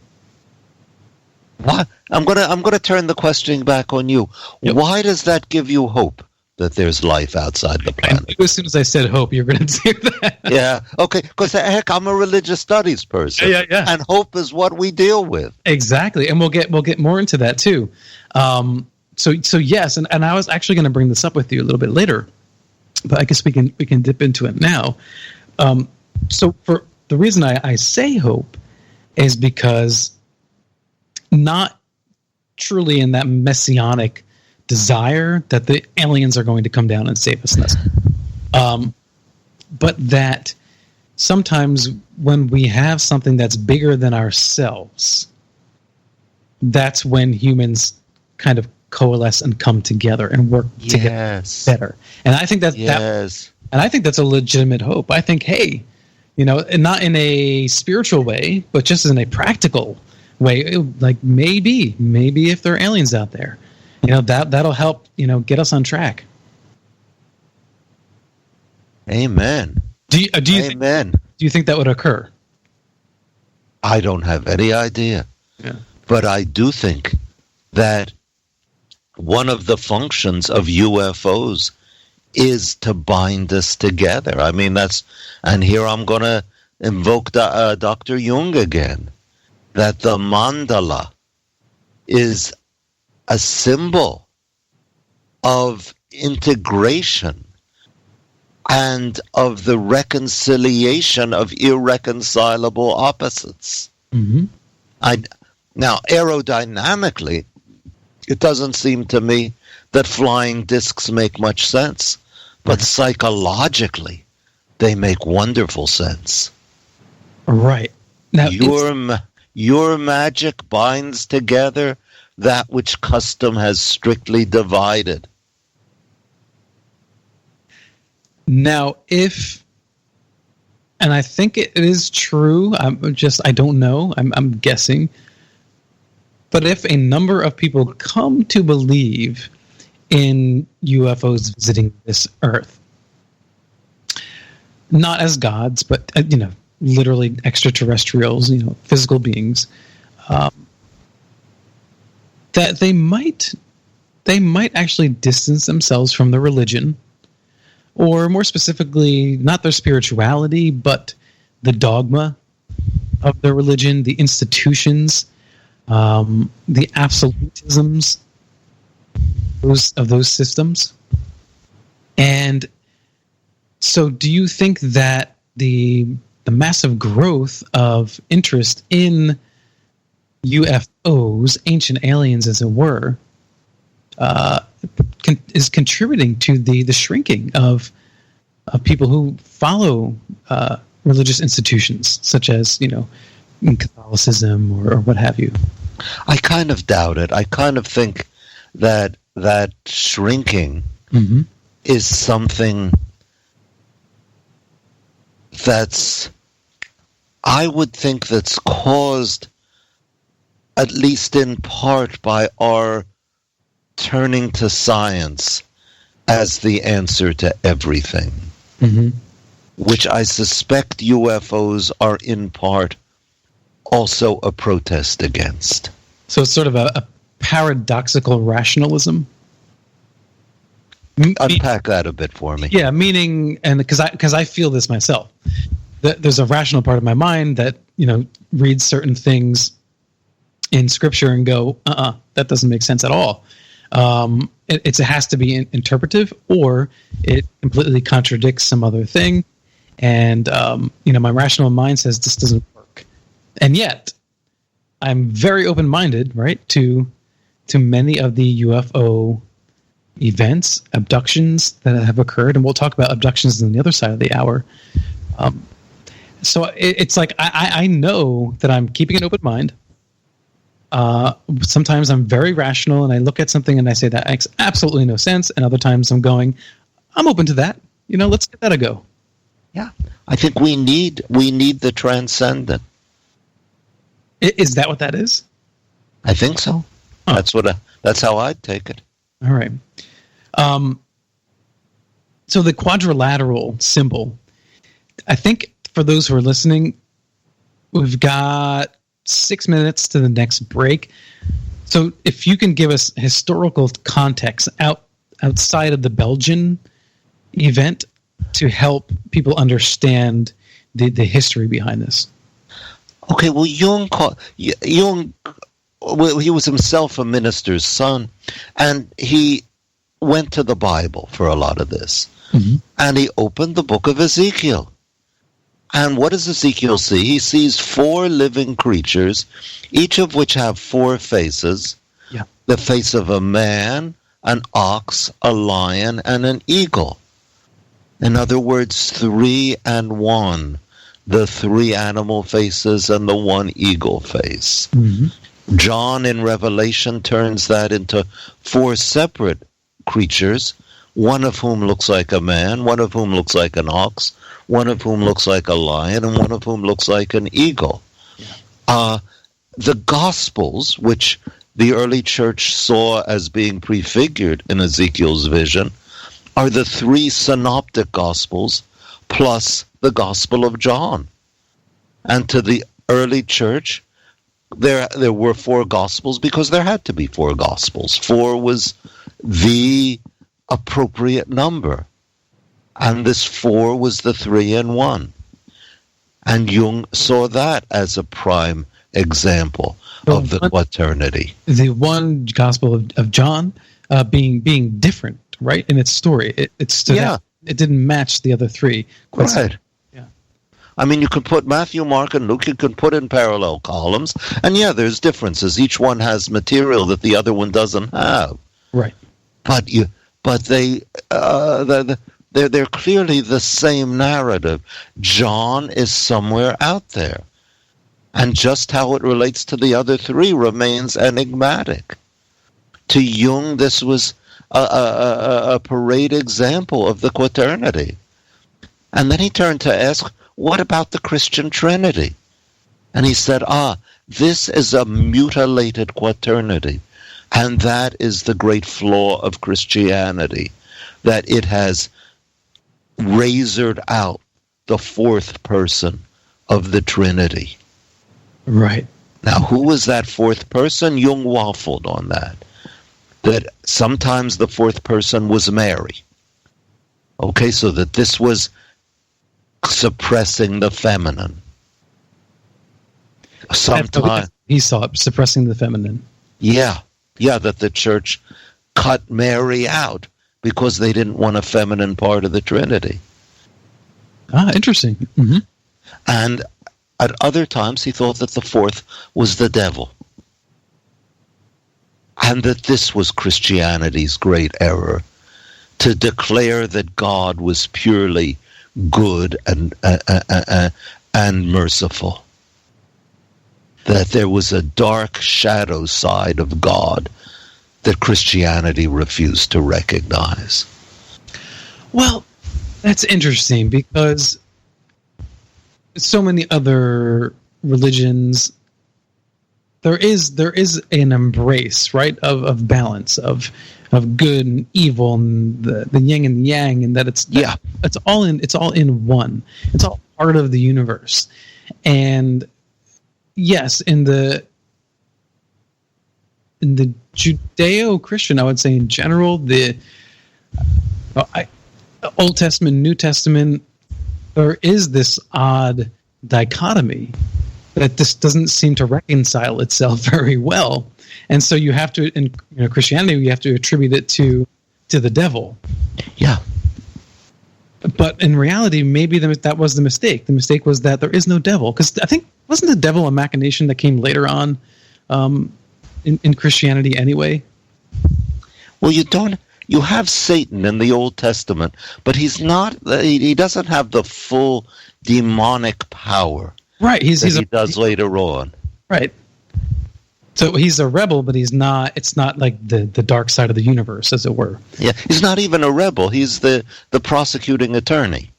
What? I'm gonna turn the question back on you. Yep. Why does that give you hope that there's life outside the planet? As soon as I said hope, you're going to do that. Yeah. Okay. Because heck, I'm a religious studies person. Yeah. And hope is what we deal with. Exactly, and we'll get more into that too. So yes, and I was actually going to bring this up with you a little bit later, but I guess we can dip into it now. So for the reason I say hope is because not truly in that messianic desire that the aliens are going to come down and save us, but that sometimes when we have something that's bigger than ourselves, that's when humans kind of coalesce and come together and work together better. And I think and I think that's a legitimate hope. I think, hey, not in a spiritual way, but just in a practical way, like maybe if there are aliens out there, that'll help, get us on track. Amen. Do you think that would occur? I don't have any idea. Yeah. But I do think that one of the functions of UFOs is to bind us together. I mean, and here I'm going to invoke Dr. Jung again, that the mandala is a symbol of integration and of the reconciliation of irreconcilable opposites. Mm-hmm. Now, aerodynamically, it doesn't seem to me that flying discs make much sense, but psychologically, they make wonderful sense. Right. Now, your magic binds together that which custom has strictly divided. Now, and I think it is true, I don't know, I'm guessing, But if a number of people come to believe in UFOs visiting this Earth, not as gods, but literally extraterrestrials, physical beings, that they might actually distance themselves from the religion, or more specifically, not their spirituality, but the dogma of their religion, the institutions, the absolutisms of those systems. And so do you think that the massive growth of interest in UFOs, ancient aliens as it were, is contributing to the shrinking of people who follow religious institutions, such as, Catholicism or what have you? I kind of doubt it. I kind of think that shrinking is something I would think that's caused, at least in part, by our turning to science as the answer to everything, which I suspect UFOs are in part also a protest against. So it's sort of a paradoxical rationalism? Unpack that a bit for me. Yeah, meaning, and because I feel this myself, there's a rational part of my mind that reads certain things in Scripture and go, that doesn't make sense at all. It has to be interpretive, or it completely contradicts some other thing, and my rational mind says this doesn't work, and yet I'm very open-minded, right, to many of the UFO events, abductions that have occurred, and we'll talk about abductions on the other side of the hour. So it's like I know that I'm keeping an open mind. Sometimes I'm very rational, and I look at something and I say that makes absolutely no sense, and other times I'm going, I'm open to that. Let's give that a go. Yeah, I think we need the transcendent. Is that what that is? I think so. Oh. That's how I'd take it. All right. So the quadrilateral symbol, I think for those who are listening, we've got 6 minutes to the next break. So if you can give us historical context outside of the Belgian event to help people understand the history behind this. Okay, well, Jung, he was himself a minister's son, and he went to the Bible for a lot of this. And he opened the book of Ezekiel. And what does Ezekiel see? He sees 4 living creatures, each of which have 4 faces. Yeah. The face of a man, an ox, a lion, and an eagle. In other words, 3 and 1. The 3 animal faces and the 1 eagle face. John in Revelation turns that into 4 separate creatures, one of whom looks like a man, one of whom looks like an ox, one of whom looks like a lion, and one of whom looks like an eagle. The Gospels, which the early church saw as being prefigured in Ezekiel's vision, are the 3 synoptic Gospels plus the Gospel of John. And to the early church, there were 4 Gospels because there had to be 4 Gospels. 4 was the appropriate number. And this 4 was the 3 and 1. And Jung saw that as a prime example of the quaternity. The one Gospel of John being different, right, in its story. It stood out. It didn't match the other 3. Right. Yeah. I mean, you could put Matthew, Mark, and Luke, you could put in parallel columns. And there's differences. Each one has material that the other one doesn't have. Right. But they're clearly the same narrative. John is somewhere out there. And just how it relates to the other 3 remains enigmatic. To Jung, this was a parade example of the quaternity. And then he turned to ask, what about the Christian Trinity? And he said, this is a mutilated quaternity. And that is the great flaw of Christianity, that it has razored out the fourth person of the Trinity. Right. Now, who was that fourth person? Jung waffled on that sometimes the fourth person was Mary. Okay, so that this was suppressing the feminine. Sometimes he saw it, suppressing the feminine. Yeah, that the church cut Mary out because they didn't want a feminine part of the Trinity. Ah, interesting. Mm-hmm. And at other times, he thought that the fourth was the devil. And that this was Christianity's great error, to declare that God was purely good and merciful. That there was a dark shadow side of God that Christianity refused to recognize. Well, that's interesting, because so many other religions, there is an embrace, right, of balance, of good and evil, and the yin and the yang, and that it's all in one. It's all part of the universe. And yes, in the Judeo-Christian, I would say in general, the Old Testament, New Testament, there is this odd dichotomy that this doesn't seem to reconcile itself very well. And so you have to, in Christianity, you have to attribute it to the devil. Yeah. But in reality, maybe that was the mistake. The mistake was that there is no devil. Because I think, wasn't the devil a machination that came later on in Christianity anyway? Well, you have Satan in the Old Testament, but he doesn't have the full demonic power. Right. He does later on. Right. So he's a rebel, but it's not like the dark side of the universe, as it were. Yeah, he's not even a rebel. He's the prosecuting attorney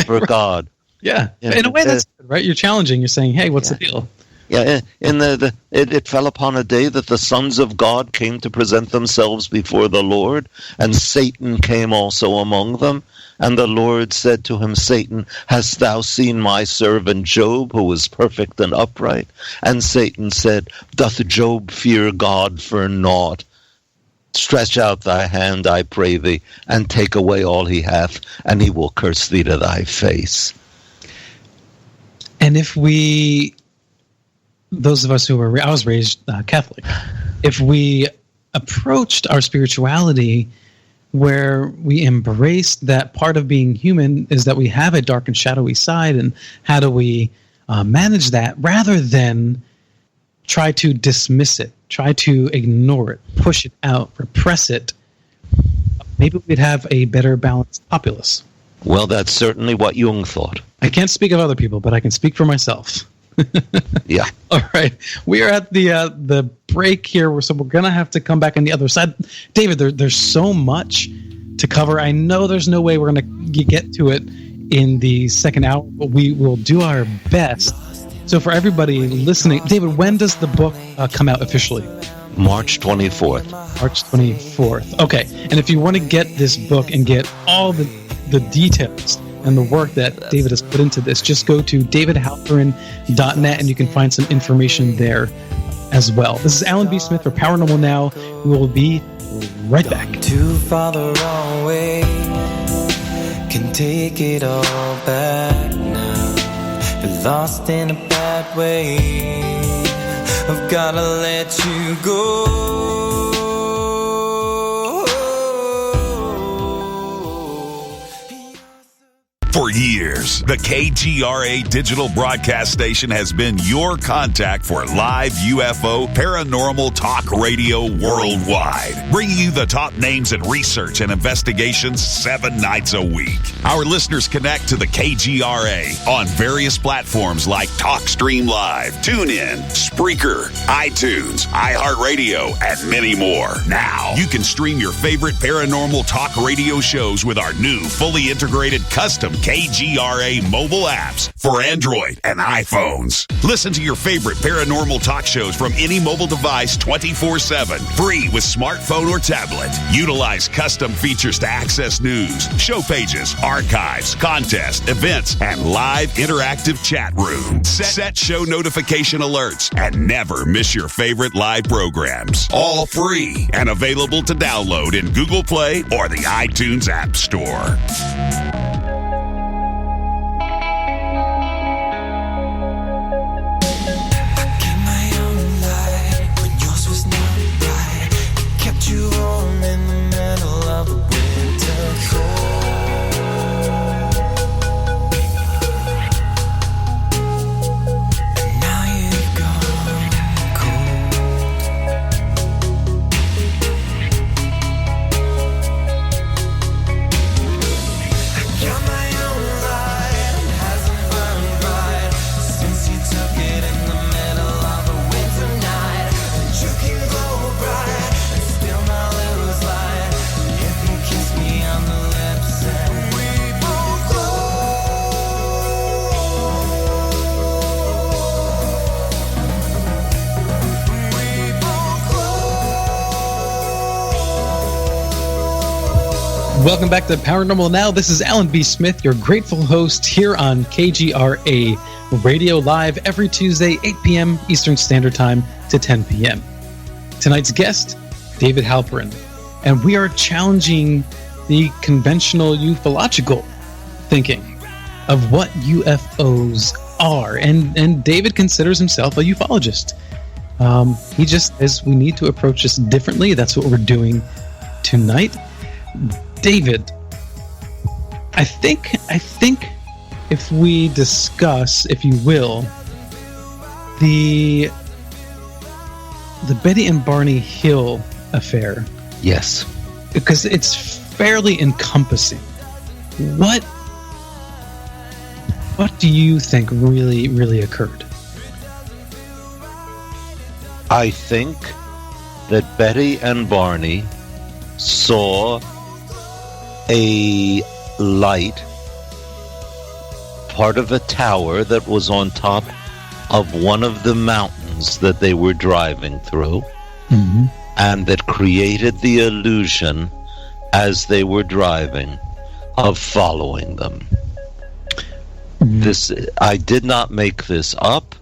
for right. God. Yeah. In a way, that's good, right? You're challenging. You're saying, hey, what's the deal? Yeah, it fell upon a day that the sons of God came to present themselves before the Lord, and Satan came also among them. And the Lord said to him, Satan, hast thou seen my servant Job, who is perfect and upright? And Satan said, doth Job fear God for naught? Stretch out thy hand, I pray thee, and take away all he hath, and he will curse thee to thy face. And if those of us who were, I was raised Catholic, if we approached our spirituality where we embraced that part of being human is that we have a dark and shadowy side, and how do we manage that rather than try to dismiss it, try to ignore it, push it out, repress it, maybe we'd have a better balanced populace. Well, that's certainly what Jung thought. I can't speak of other people, but I can speak for myself. Yeah. All right. We are at the break here, so we're going to have to come back on the other side. David, there's so much to cover. I know there's no way we're going to get to it in the second hour, but we will do our best. So for everybody listening, David, when does the book come out officially? March 24th. March 24th. Okay. And if you want to get this book and get all the details and the work that David has put into this, just go to davidhalperin.net and you can find some information there as well. This is Alan B. Smith for Paranormal Now. We will be right back. Too far the wrong way, can take it all back now. Been lost in a bad way, I've gotta let you go. For years, the KGRA digital broadcast station has been your contact for live UFO paranormal talk radio worldwide, bringing you the top names in research and investigations 7 nights a week. Our listeners connect to the KGRA on various platforms like TalkStream Live, TuneIn, Spreaker, iTunes, iHeartRadio, and many more. Now, you can stream your favorite paranormal talk radio shows with our new fully integrated custom KGRA mobile apps for Android and iPhones. Listen to your favorite paranormal talk shows from any mobile device 24/7, free with smartphone or tablet. Utilize custom features to access news, show pages, archives, contests, events, and live interactive chat rooms. Set show notification alerts and never miss your favorite live programs. All free and available to download in Google Play or the iTunes App Store. Welcome back to Paranormal Now. This is Alan B. Smith, your grateful host here on KGRA Radio Live every Tuesday, 8 p.m. Eastern Standard Time to 10 p.m. Tonight's guest, David Halperin, and we are challenging the conventional ufological thinking of what UFOs are. And David considers himself a ufologist. He just says we need to approach this differently. That's what we're doing tonight. David, I think if we discuss, if you will, the Betty and Barney Hill affair. Yes. Because it's fairly encompassing. What do you think really occurred? I think that Betty and Barney saw a light, part of a tower that was on top of one of the mountains that they were driving through, and that created the illusion as they were driving of following them. This, I did not make this up.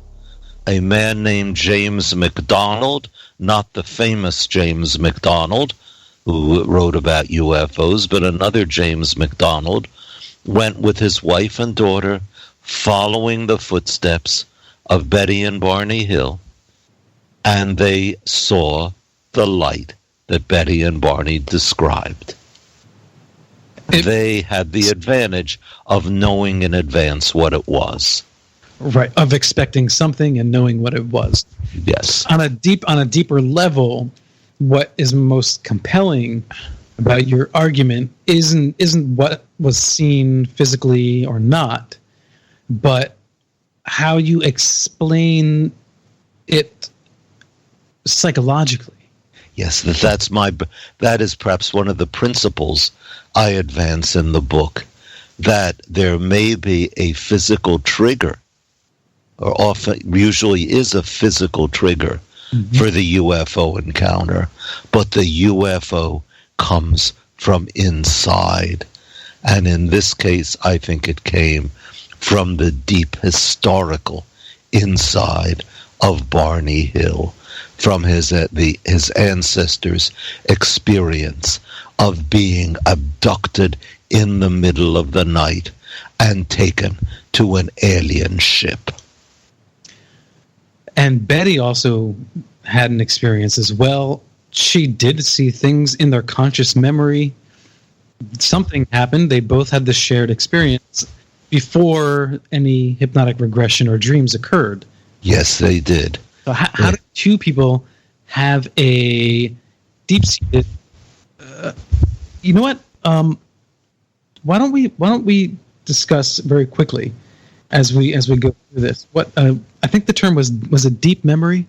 A man named James MacDonald, not the famous James MacDonald who wrote about UFOs, but another James MacDonald, went with his wife and daughter following the footsteps of Betty and Barney Hill, and they saw the light that Betty and Barney described. They had the advantage of knowing in advance what it was. Right, of expecting something and knowing what it was. Yes. On a deeper level, what is most compelling about your argument isn't what was seen physically or not, but how you explain it psychologically. Yes, that is perhaps one of the principles I advance in the book, that there may be a physical trigger, or often usually is a physical trigger for the UFO encounter, but the UFO comes from inside. And in this case, I think it came from the deep historical inside of Barney Hill, from his ancestors' experience of being abducted in the middle of the night and taken to an alien ship. And Betty also had an experience as well. She did see things in their conscious memory. Something happened. They both had the shared experience before any hypnotic regression or dreams occurred. Yes, they did. So how do two people have a deep-seated... you know what? Why don't we discuss very quickly as we go through this? What I think the term was a deep memory.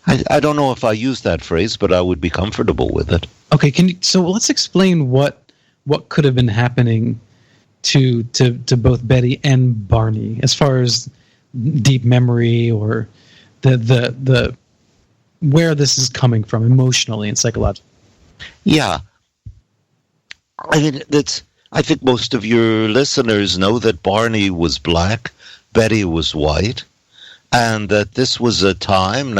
I don't know if I use that phrase, but I would be comfortable with it. Okay, so let's explain what could have been happening to both Betty and Barney as far as deep memory or the where this is coming from emotionally and psychologically? Yeah. I mean, I think most of your listeners know that Barney was black, Betty was white, and that this was a time,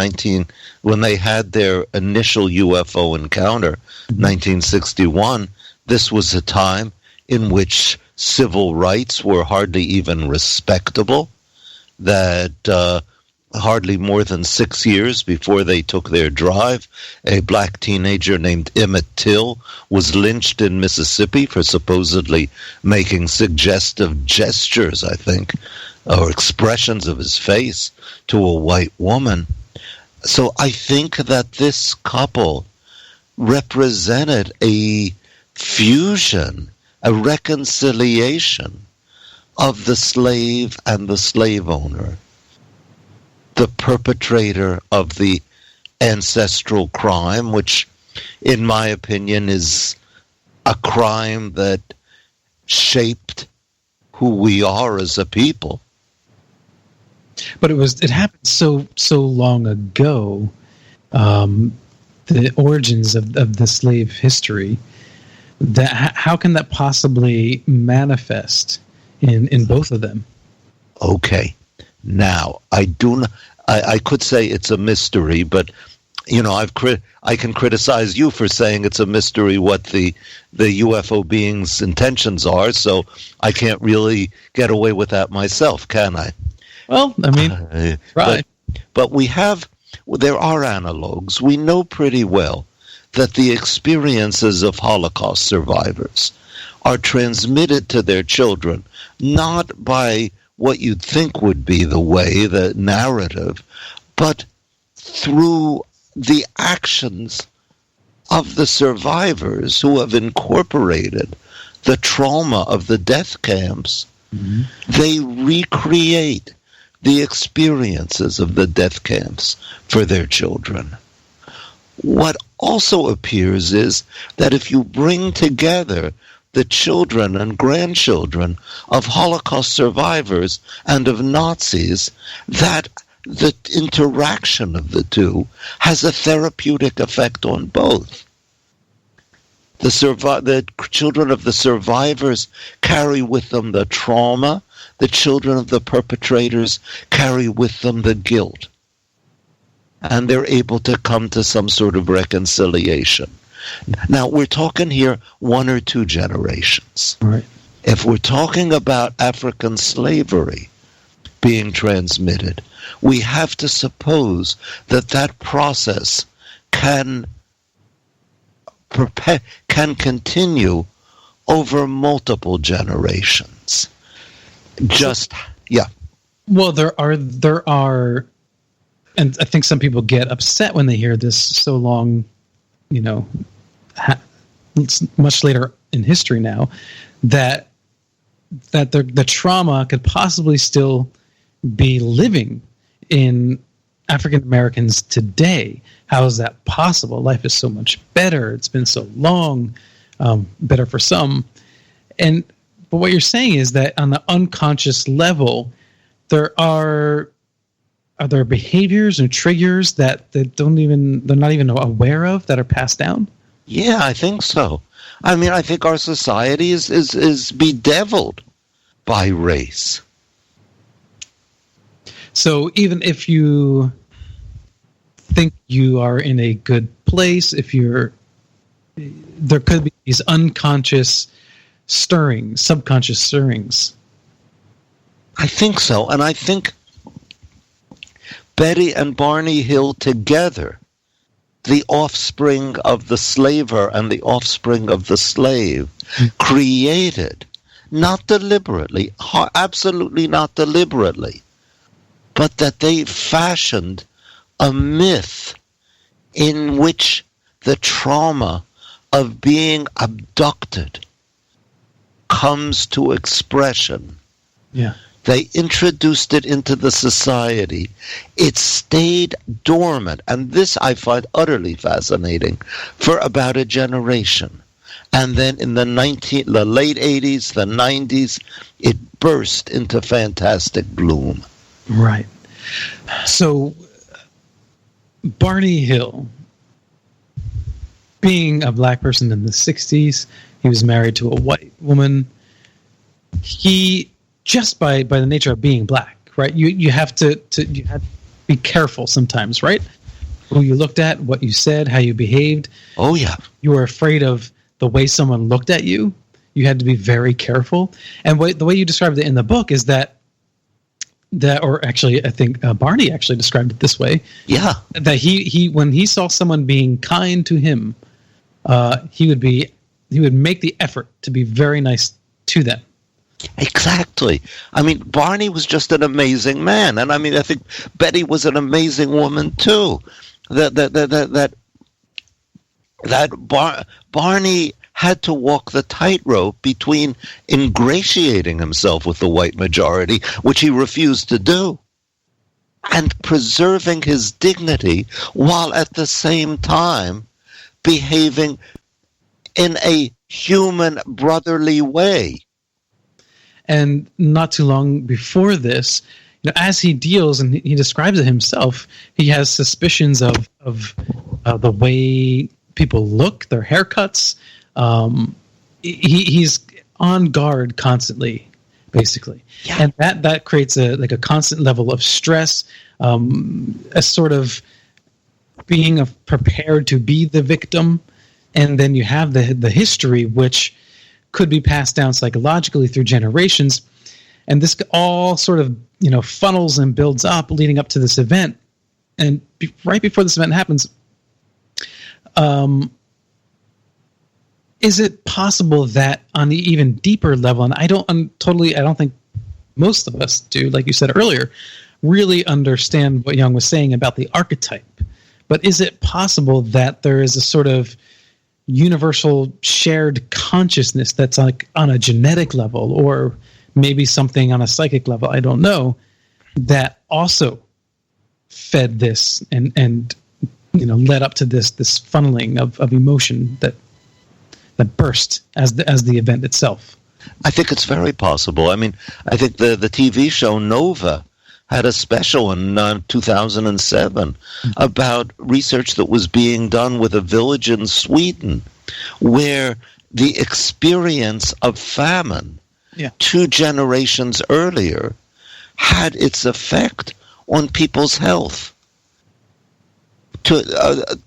when they had their initial UFO encounter, 1961, this was a time in which civil rights were hardly even respectable, that hardly more than 6 years before they took their drive, a black teenager named Emmett Till was lynched in Mississippi for supposedly making suggestive gestures, I think, or expressions of his face to a white woman. So I think that this couple represented a fusion, a reconciliation of the slave and the slave owner, the perpetrator of the ancestral crime, which, in my opinion, is a crime that shaped who we are as a people. But it happened so long ago. The origins of the slave history. That how can that possibly manifest in both of them? Okay. Now, I could say it's a mystery, but I can criticize you for saying it's a mystery what the UFO beings' intentions are, so I can't really get away with that myself, can I? Well, I mean, right. But there are analogs. We know pretty well that the experiences of Holocaust survivors are transmitted to their children, not by what you'd think would be the way, the narrative, but through the actions of the survivors who have incorporated the trauma of the death camps. Mm-hmm. They recreate the experiences of the death camps for their children. What also appears is that if you bring together the children and grandchildren of Holocaust survivors and of Nazis, that the interaction of the two has a therapeutic effect on both. The children of the survivors carry with them the trauma. The children of the perpetrators carry with them the guilt. And they're able to come to some sort of reconciliation. Now, we're talking here 1 or 2 generations. Right. If we're talking about African slavery being transmitted, we have to suppose that process can continue over multiple generations. Well, there are, and I think some people get upset when they hear this so long, much later in history now, that the trauma could possibly still be living in African Americans today. How is that possible? Life is so much better. It's been so long, better for some. But what you're saying is that on the unconscious level, are there behaviors and triggers that they're not even aware of that are passed down? Yeah, I think so. I mean, I think our society is bedeviled by race. So even if you think you are in a good place, there could be these unconscious stirrings, subconscious stirrings. I think so. And I think Betty and Barney Hill together, the offspring of the slaver and the offspring of the slave, created, not deliberately, absolutely not deliberately, but that they fashioned a myth in which the trauma of being abducted comes to expression. Yeah. They introduced it into the society. It stayed dormant, and this I find utterly fascinating, for about a generation. And then in the late 80s, the 90s, it burst into fantastic bloom. Right. So, Barney Hill, being a black person in the 60s, he was married to a white woman. He, just by the nature of being black, right? You have to be careful sometimes, right? Who you looked at, what you said, how you behaved. Oh, yeah. You were afraid of the way someone looked at you. You had to be very careful. And the way you described it in the book is that or actually, I think Barney actually described it this way. Yeah. That he when he saw someone being kind to him, he would make the effort to be very nice to them. Exactly. I mean, Barney was just an amazing man, and I mean, I think Betty was an amazing woman too. Barney had to walk the tightrope between ingratiating himself with the white majority, which he refused to do, and preserving his dignity while at the same time behaving in a human, brotherly way. And not too long before this, as he deals, and he describes it himself, he has suspicions of the way people look, their haircuts. He's on guard constantly, basically, and that creates a constant level of stress, a sort of being prepared to be the victim, and then you have the history which could be passed down psychologically through generations, and this all sort of funnels and builds up, leading up to this event, and right before this event happens. Is it possible that on the even deeper level, and I don't think most of us do, like you said earlier, really understand what Jung was saying about the archetype, but is it possible that there is a sort of universal shared consciousness that's like on a genetic level, or maybe something on a psychic level, I don't know, that also fed this and led up to this funneling of emotion that burst as the event itself? I think it's very possible. I mean, I think the TV show Nova had a special in 2007 about research that was being done with a village in Sweden where the experience of famine 2 generations earlier had its effect on people's health. To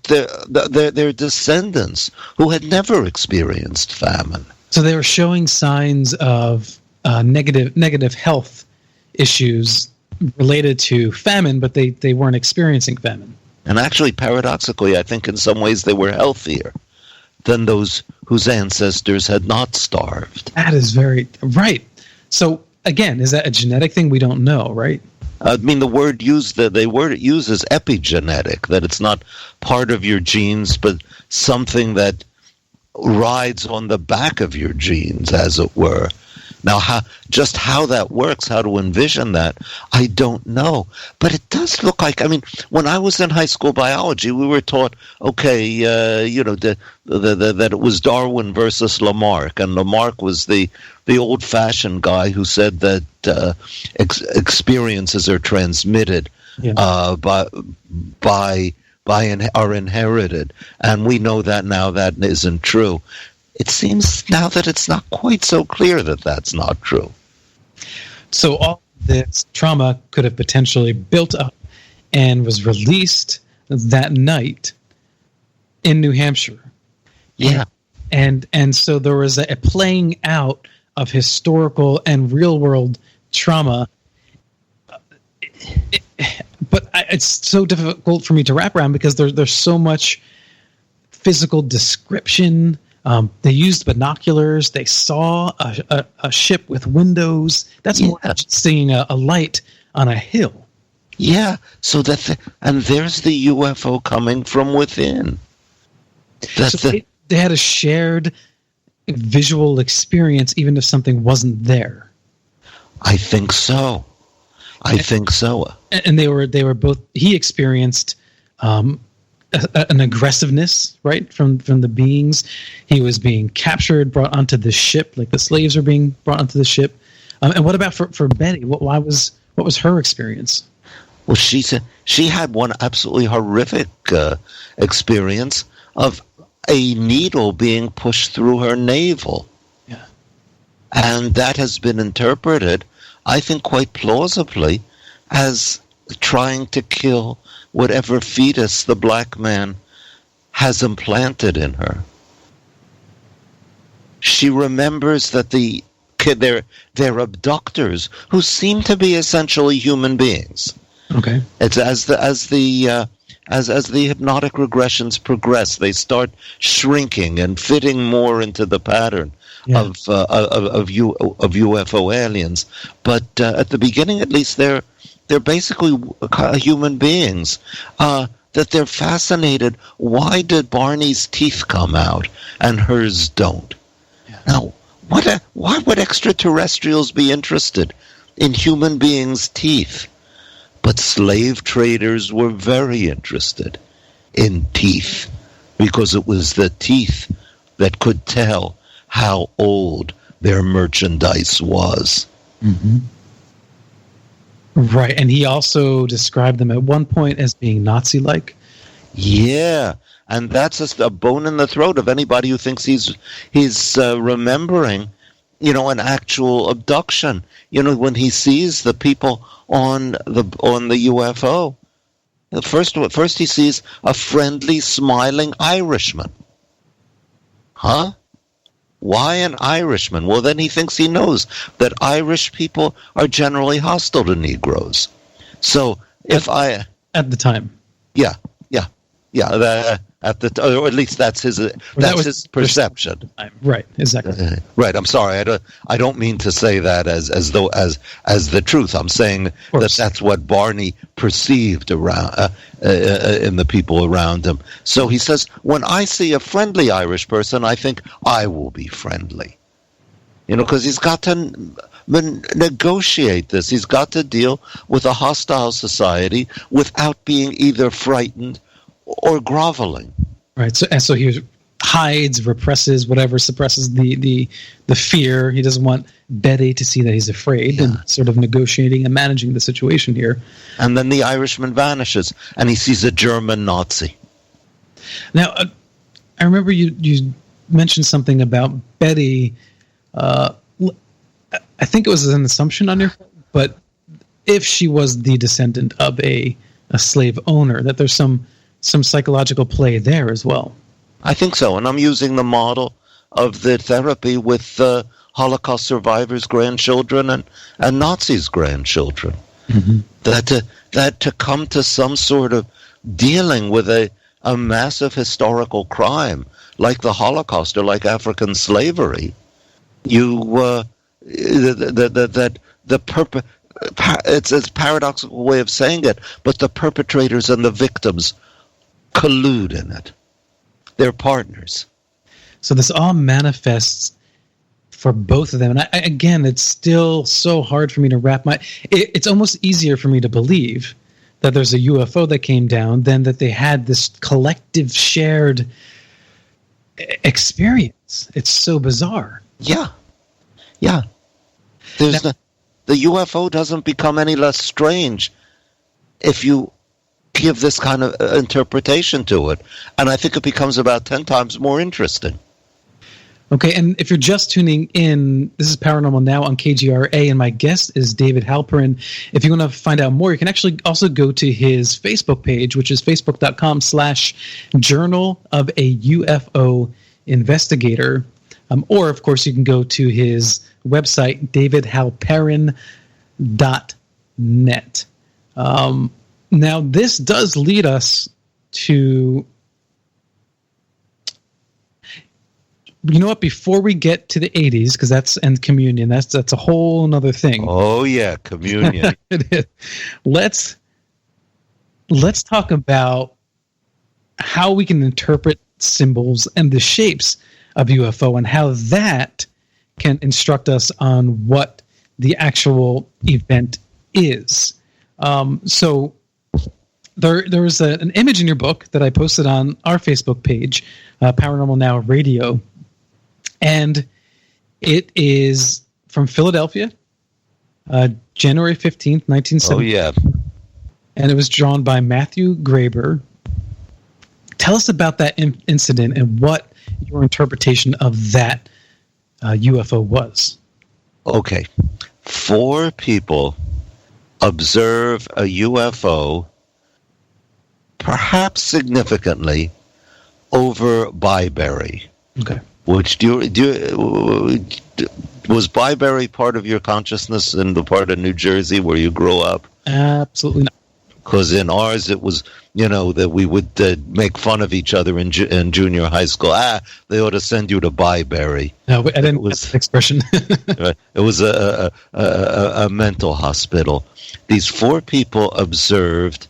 their descendants who had never experienced famine. So they were showing signs of negative health issues related to famine, but they weren't experiencing famine. And actually, paradoxically, I think in some ways they were healthier than those whose ancestors had not starved. That is very right. So again, is that a genetic thing? We don't know, right? I mean, the word used is epigenetic, that it's not part of your genes, but something that rides on the back of your genes, as it were. Now, how that works, how to envision that, I don't know. But it does look like, I mean, when I was in high school biology, we were taught, that it was Darwin versus Lamarck, and Lamarck was the old-fashioned guy who said that experiences are transmitted are inherited, and we know that now that isn't true. It seems now that it's not quite so clear that that's not true. So all this trauma could have potentially built up and was released that night in New Hampshire. Yeah. And so there was a playing out of historical and real-world trauma. But it's so difficult for me to wrap around because there's so much physical description. They used binoculars. They saw a ship with windows. That's more than just seeing a light on a hill. Yeah. So and there's the UFO coming from within. They had a shared visual experience, even if something wasn't there. I think so. And they were both. He experienced an aggressiveness, right, from the beings. He was being captured, brought onto the ship, like the slaves are being brought onto the ship. And what about for Betty? What was her experience? Well, she had one absolutely horrific experience of a needle being pushed through her navel. Yeah. And that has been interpreted, I think quite plausibly, as trying to kill whatever fetus the black man has implanted in her. She remembers that they're abductors who seem to be essentially human beings. Okay. It's as the hypnotic regressions progress, they start shrinking and fitting more into the pattern of UFO aliens. But at the beginning, at least, they're basically human beings. That they're fascinated. Why did Barney's teeth come out and hers don't? Yeah. Now, why would extraterrestrials be interested in human beings' teeth? But slave traders were very interested in teeth because it was the teeth that could tell how old their merchandise was. Mm-hmm. Right, and he also described them at one point as being Nazi-like. Yeah, and that's just a bone in the throat of anybody who thinks he's remembering, an actual abduction. When he sees the people on the UFO, first he sees a friendly, smiling Irishman. Huh? Why an Irishman? Well, then he thinks he knows that Irish people are generally hostile to Negroes. So at the time, or at least that's his perception. Right, exactly. Right. I'm sorry. I don't mean to say that as the truth. I'm saying that's what Barney perceived around in the people around him. So he says, when I see a friendly Irish person, I think I will be friendly. Because he's got to negotiate this. He's got to deal with a hostile society without being either frightened or groveling. Right. So he hides, represses, whatever, suppresses the fear. He doesn't want Betty to see that he's afraid, and sort of negotiating and managing the situation here. And then the Irishman vanishes, and he sees a German Nazi. Now, I remember you mentioned something about Betty. I think it was an assumption on your part, but if she was the descendant of a slave owner, that there's some psychological play there as well. I think so, and I'm using the model of the therapy with Holocaust survivors' grandchildren and Nazis' grandchildren. Mm-hmm. That to come to some sort of dealing with a massive historical crime like the Holocaust or like African slavery, it's a paradoxical way of saying it, but the perpetrators and the victims collude in it. They're partners. So this all manifests for both of them. And again, it's still so hard for me to wrap it's almost easier for me to believe that there's a UFO that came down than that they had this collective shared experience. It's so bizarre. Yeah. The UFO doesn't become any less strange if you give this kind of interpretation to it. And I think it becomes about 10 times more interesting. Okay, and if you're just tuning in, this is Paranormal Now on KGRA, and my guest is David Halperin. If you want to find out more, you can actually also go to his Facebook page, which is facebook.com/Journal of a UFO Investigator. Or, of course, you can go to his website, davidhalperin.net. Now, this does lead us to, before we get to the 80s, because and communion, that's a whole other thing. Oh, yeah, communion. Let's talk about how we can interpret symbols and the shapes of UFO and how that can instruct us on what the actual event is. So there was an image in your book that I posted on our Facebook page, Paranormal Now Radio, and it is from Philadelphia, January 15th, 1970. Oh, yeah. And it was drawn by Matthew Graber. Tell us about that incident and what your interpretation of that UFO was. Okay. 4 people observe a UFO, perhaps significantly, over Byberry. Okay. Which was Byberry part of your consciousness in the part of New Jersey where you grew up? Absolutely not. Because in ours it was, that we would make fun of each other in junior high school. They ought to send you to Byberry. No, I didn't get that expression. It was a mental hospital. These 4 people observed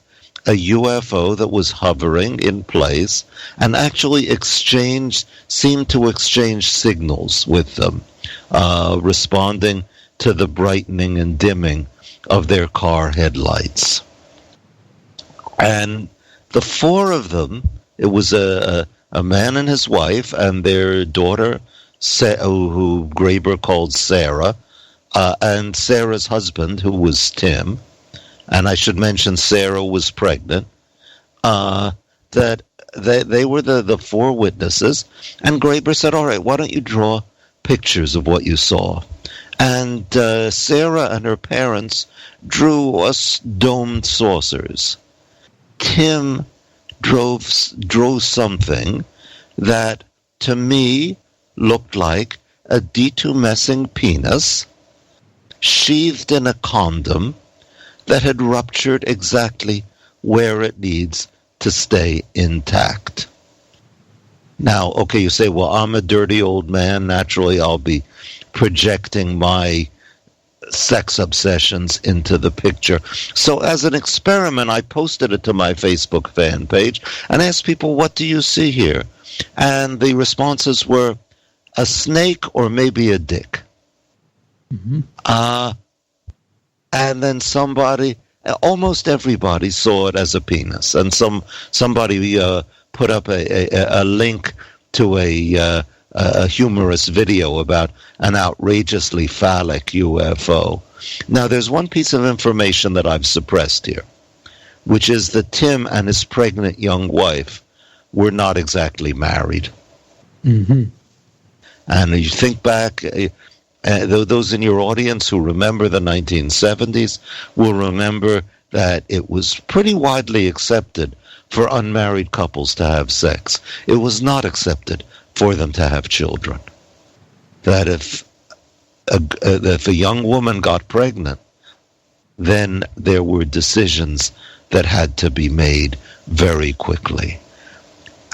a UFO that was hovering in place and actually seemed to exchange signals with them, responding to the brightening and dimming of their car headlights. And the 4 of them, it was a man and his wife and their daughter, who Graber called Sarah, and Sarah's husband, who was Tim, and I should mention Sarah was pregnant, that they were the 4 witnesses, and Graber said, all right, why don't you draw pictures of what you saw? And Sarah and her parents drew us domed saucers. Tim drew something that, to me, looked like a detumescing penis sheathed in a condom that had ruptured exactly where it needs to stay intact. Now, okay, you say, well, I'm a dirty old man. Naturally, I'll be projecting my sex obsessions into the picture. So as an experiment, I posted it to my Facebook fan page and asked people, what do you see here? And the responses were a snake or maybe a dick. Mm-hmm. And then almost everybody saw it as a penis. And somebody put up a link to a humorous video about an outrageously phallic UFO. Now, there's one piece of information that I've suppressed here, which is that Tim and his pregnant young wife were not exactly married. Mm-hmm. And you think back, those in your audience who remember the 1970s will remember that it was pretty widely accepted for unmarried couples to have sex. It was not accepted for them to have children. That if a young woman got pregnant, then there were decisions that had to be made very quickly.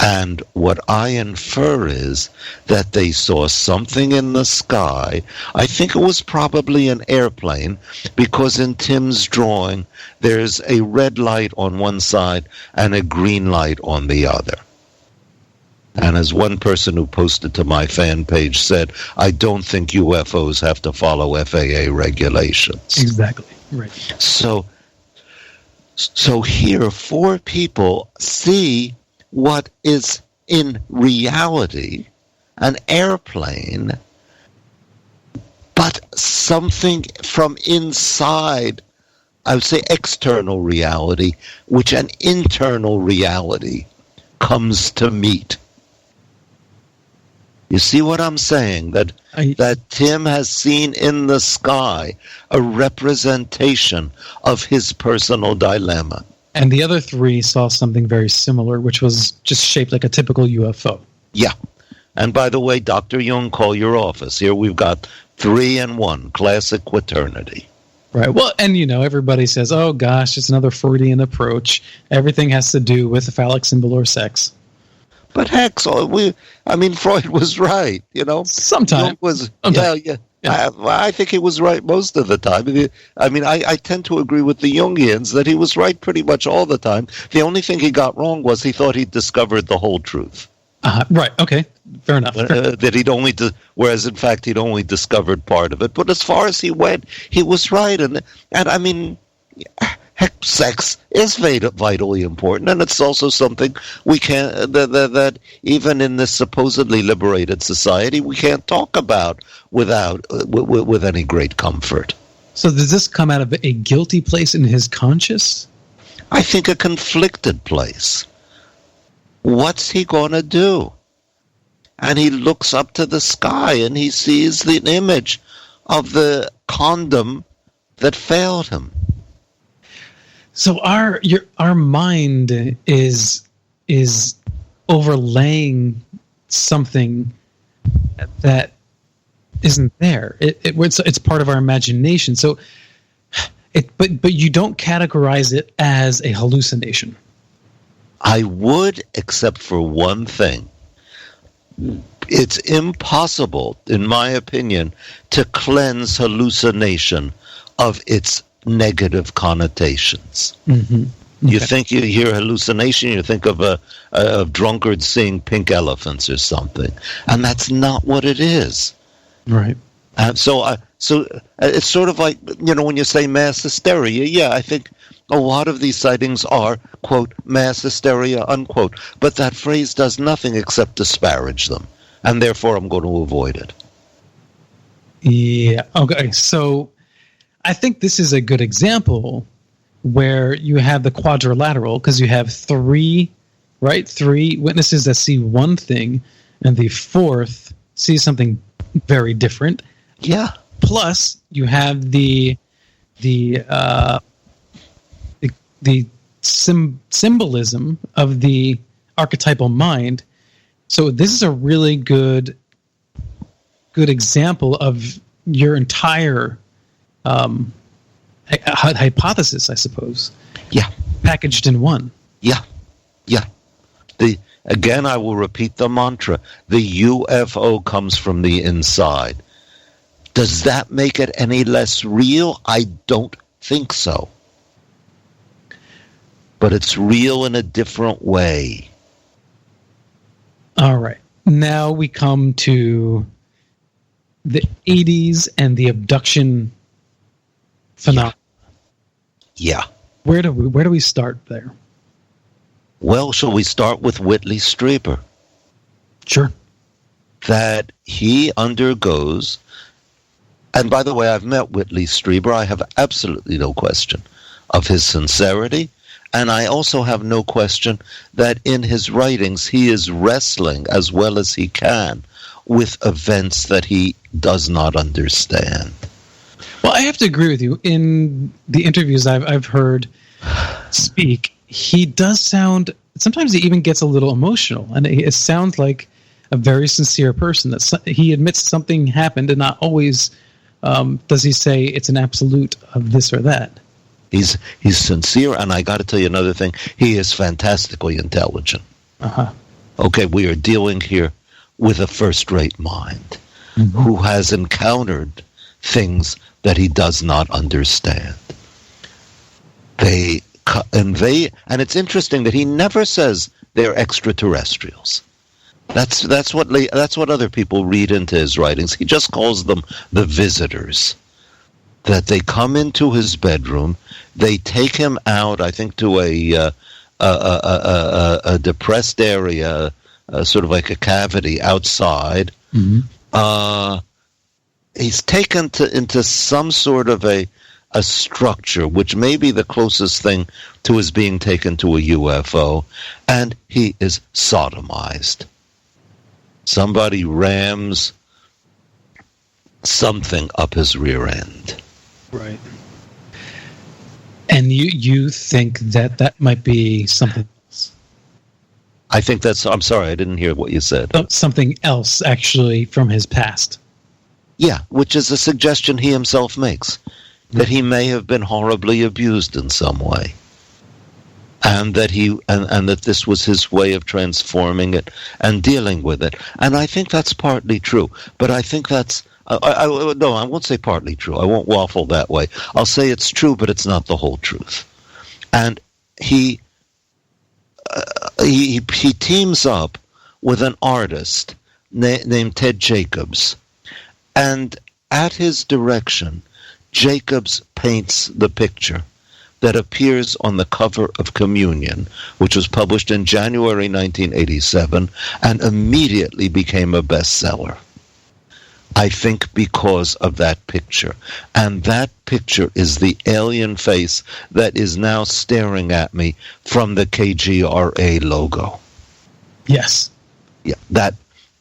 And what I infer is that they saw something in the sky. I think it was probably an airplane, because in Tim's drawing, there's a red light on one side and a green light on the other. And as one person who posted to my fan page said, I don't think UFOs have to follow FAA regulations. Exactly. Right. So here, 4 people see what is in reality an airplane, but something from inside, I would say external reality, which an internal reality comes to meet. You see what I'm saying? That Tim has seen in the sky a representation of his personal dilemma. And the other 3 saw something very similar, which was just shaped like a typical UFO. Yeah. And by the way, Dr. Jung, call your office. Here we've got 3 and 1, classic quaternity. Right. Well, and everybody says, oh gosh, it's another Freudian approach. Everything has to do with the phallic symbol or sex. But heck, Freud was right, Sometimes. Yeah. I think he was right most of the time. I tend to agree with the Jungians that he was right pretty much all the time. The only thing he got wrong was he thought he'd discovered the whole truth. Right. Okay. Fair enough. That whereas in fact he'd only discovered part of it. But as far as he went, he was right. And Heck, sex is vitally important, and it's also something we can't that even in this supposedly liberated society we can't talk about with any great comfort. So does this come out of a guilty place in his conscience? I think a conflicted place. What's he going to do? And he looks up to the sky and he sees the image of the condom that failed him. So our mind is overlaying something that isn't there. It's part of our imagination. So, but you don't categorize it as a hallucination. I would, except for one thing. It's impossible, in my opinion, to cleanse hallucination of its negative connotations. Mm-hmm. Okay. You think you hear hallucination, you think of a drunkard seeing pink elephants or something, and that's not what it is. Right. So it's sort of like, when you say mass hysteria. Yeah, I think a lot of these sightings are, quote, mass hysteria, unquote. But that phrase does nothing except disparage them, and therefore I'm going to avoid it. Yeah. Okay. So I think this is a good example where you have the quadrilateral, because you have three witnesses that see one thing, and the fourth sees something very different. Yeah. Plus, you have the symbolism of the archetypal mind. So this is a really good example of your entire hypothesis, I suppose. Yeah. Packaged in one. Yeah. Yeah. Again, I will repeat the mantra. The UFO comes from the inside. Does that make it any less real? I don't think so. But it's real in a different way. All right. Now we come to the 80s and the abduction phenomenon. Yeah. Where do we start there? Well, shall we start with Whitley Strieber? Sure. That he undergoes, and by the way, I've met Whitley Strieber. I have absolutely no question of his sincerity, and I also have no question that in his writings he is wrestling as well as he can with events that he does not understand. Well, I have to agree with you. In the interviews I've heard speak, he does sound, sometimes he even gets a little emotional, and it sounds like a very sincere person. That he admits something happened, and not always does he say it's an absolute of this or that. He's sincere, and I got to tell you another thing. He is fantastically intelligent. Uh-huh. Okay, we are dealing here with a first-rate mind who has encountered things that he does not understand. And it's interesting that he never says they're extraterrestrials. That's what other people read into his writings. He just calls them the visitors. That they come into his bedroom, they take him out, I think, to a depressed area, sort of like a cavity outside. Mm-hmm. He's taken into some sort of a structure, which may be the closest thing to his being taken to a UFO, and he is sodomized. Somebody rams something up his rear end. Right. And you think that might be something else? I think that's... I'm sorry, I didn't hear what you said. Something else, actually, from his past. Yeah, which is a suggestion he himself makes, that he may have been horribly abused in some way, and that that this was his way of transforming it and dealing with it. And I think that's partly true, but I think that's... No, I won't say partly true. I won't waffle that way. I'll say it's true, but it's not the whole truth. And he teams up with an artist named Ted Jacobs, and at his direction, Jacobs paints the picture, that appears on the cover of Communion, which was published in January 1987 and immediately became a bestseller. I think because of that picture. And that picture is the alien face that is now staring at me from the KGRA logo. Yes. Yeah, that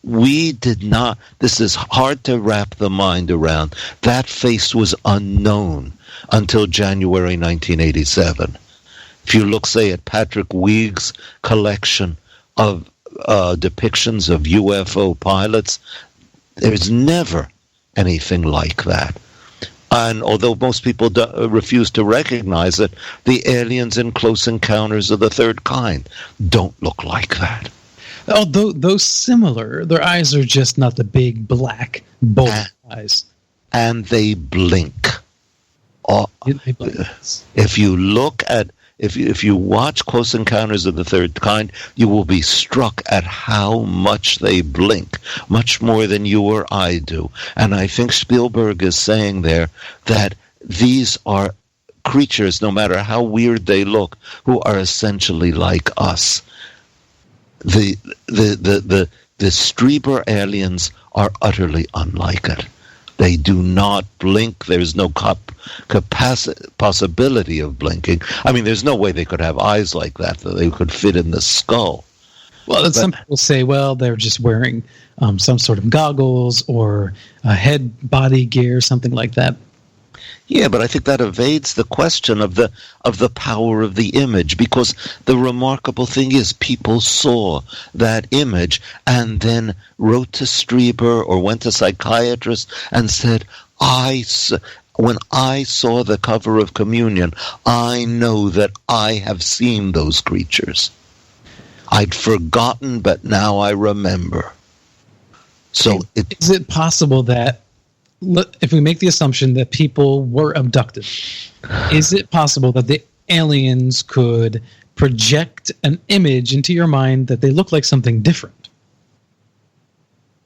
we did not, this is hard to wrap the mind around. That face was unknown until January 1987. If you look, say, at Patrick Weig's collection of depictions of UFO pilots, there's never anything like that. And although most people refuse to recognize it, the aliens in Close Encounters of the Third Kind don't look like that. Although those similar, their eyes are just not the big, black, bold eyes. And they blink. If you look at, if you watch Close Encounters of the Third Kind, you will be struck at how much they blink, much more than you or I do. And I think Spielberg is saying there that these are creatures, no matter how weird they look, who are essentially like us. The Strieber aliens are utterly unlike it. They do not blink. There's no possibility of blinking. I mean, there's no way they could have eyes like that they could fit in the skull. Well, some people say, well, they're just wearing some sort of goggles or a head body gear, something like that. Yeah, but I think that evades the question of the power of the image, because the remarkable thing is people saw that image and then wrote to Strieber or went to psychiatrists and said, when I saw the cover of Communion, I know that I have seen those creatures. I'd forgotten, but now I remember. So is it possible that, if we make the assumption that people were abducted, is it possible that the aliens could project an image into your mind that they look like something different?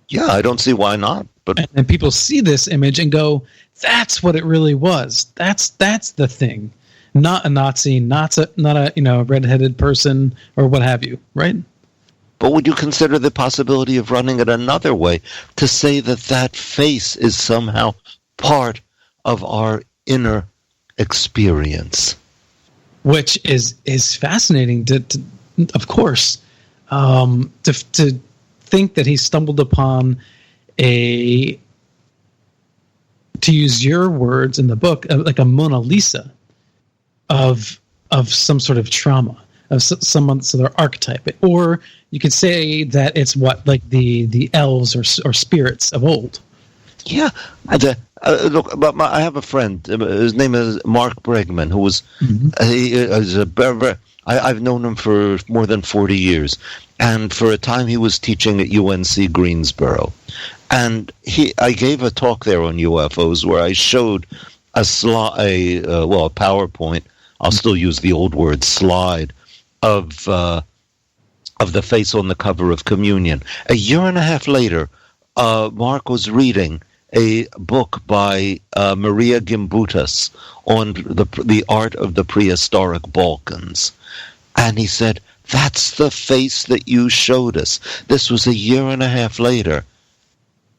Yeah, I don't see why not. But and people see this image and go, "That's what it really was. That's the thing, not a Nazi, not a redheaded person or what have you, right?" But would you consider the possibility of running it another way, to say that that face is somehow part of our inner experience? Which is fascinating to of course, to think that he stumbled upon to use your words in the book, like a Mona Lisa of some sort of trauma, of some sort of archetype, or you could say that it's like the elves or spirits of old. Yeah, look. But I have a friend. His name is Mark Bregman, who was I've known him for more than 40 years, and for a time he was teaching at UNC Greensboro, and I gave a talk there on UFOs where I showed a PowerPoint. I'll still use the old word slide of the face on the cover of Communion. A year and a half later, Mark was reading a book by Maria Gimbutas on the art of the prehistoric Balkans. And he said, "That's the face that you showed us." This was a year and a half later.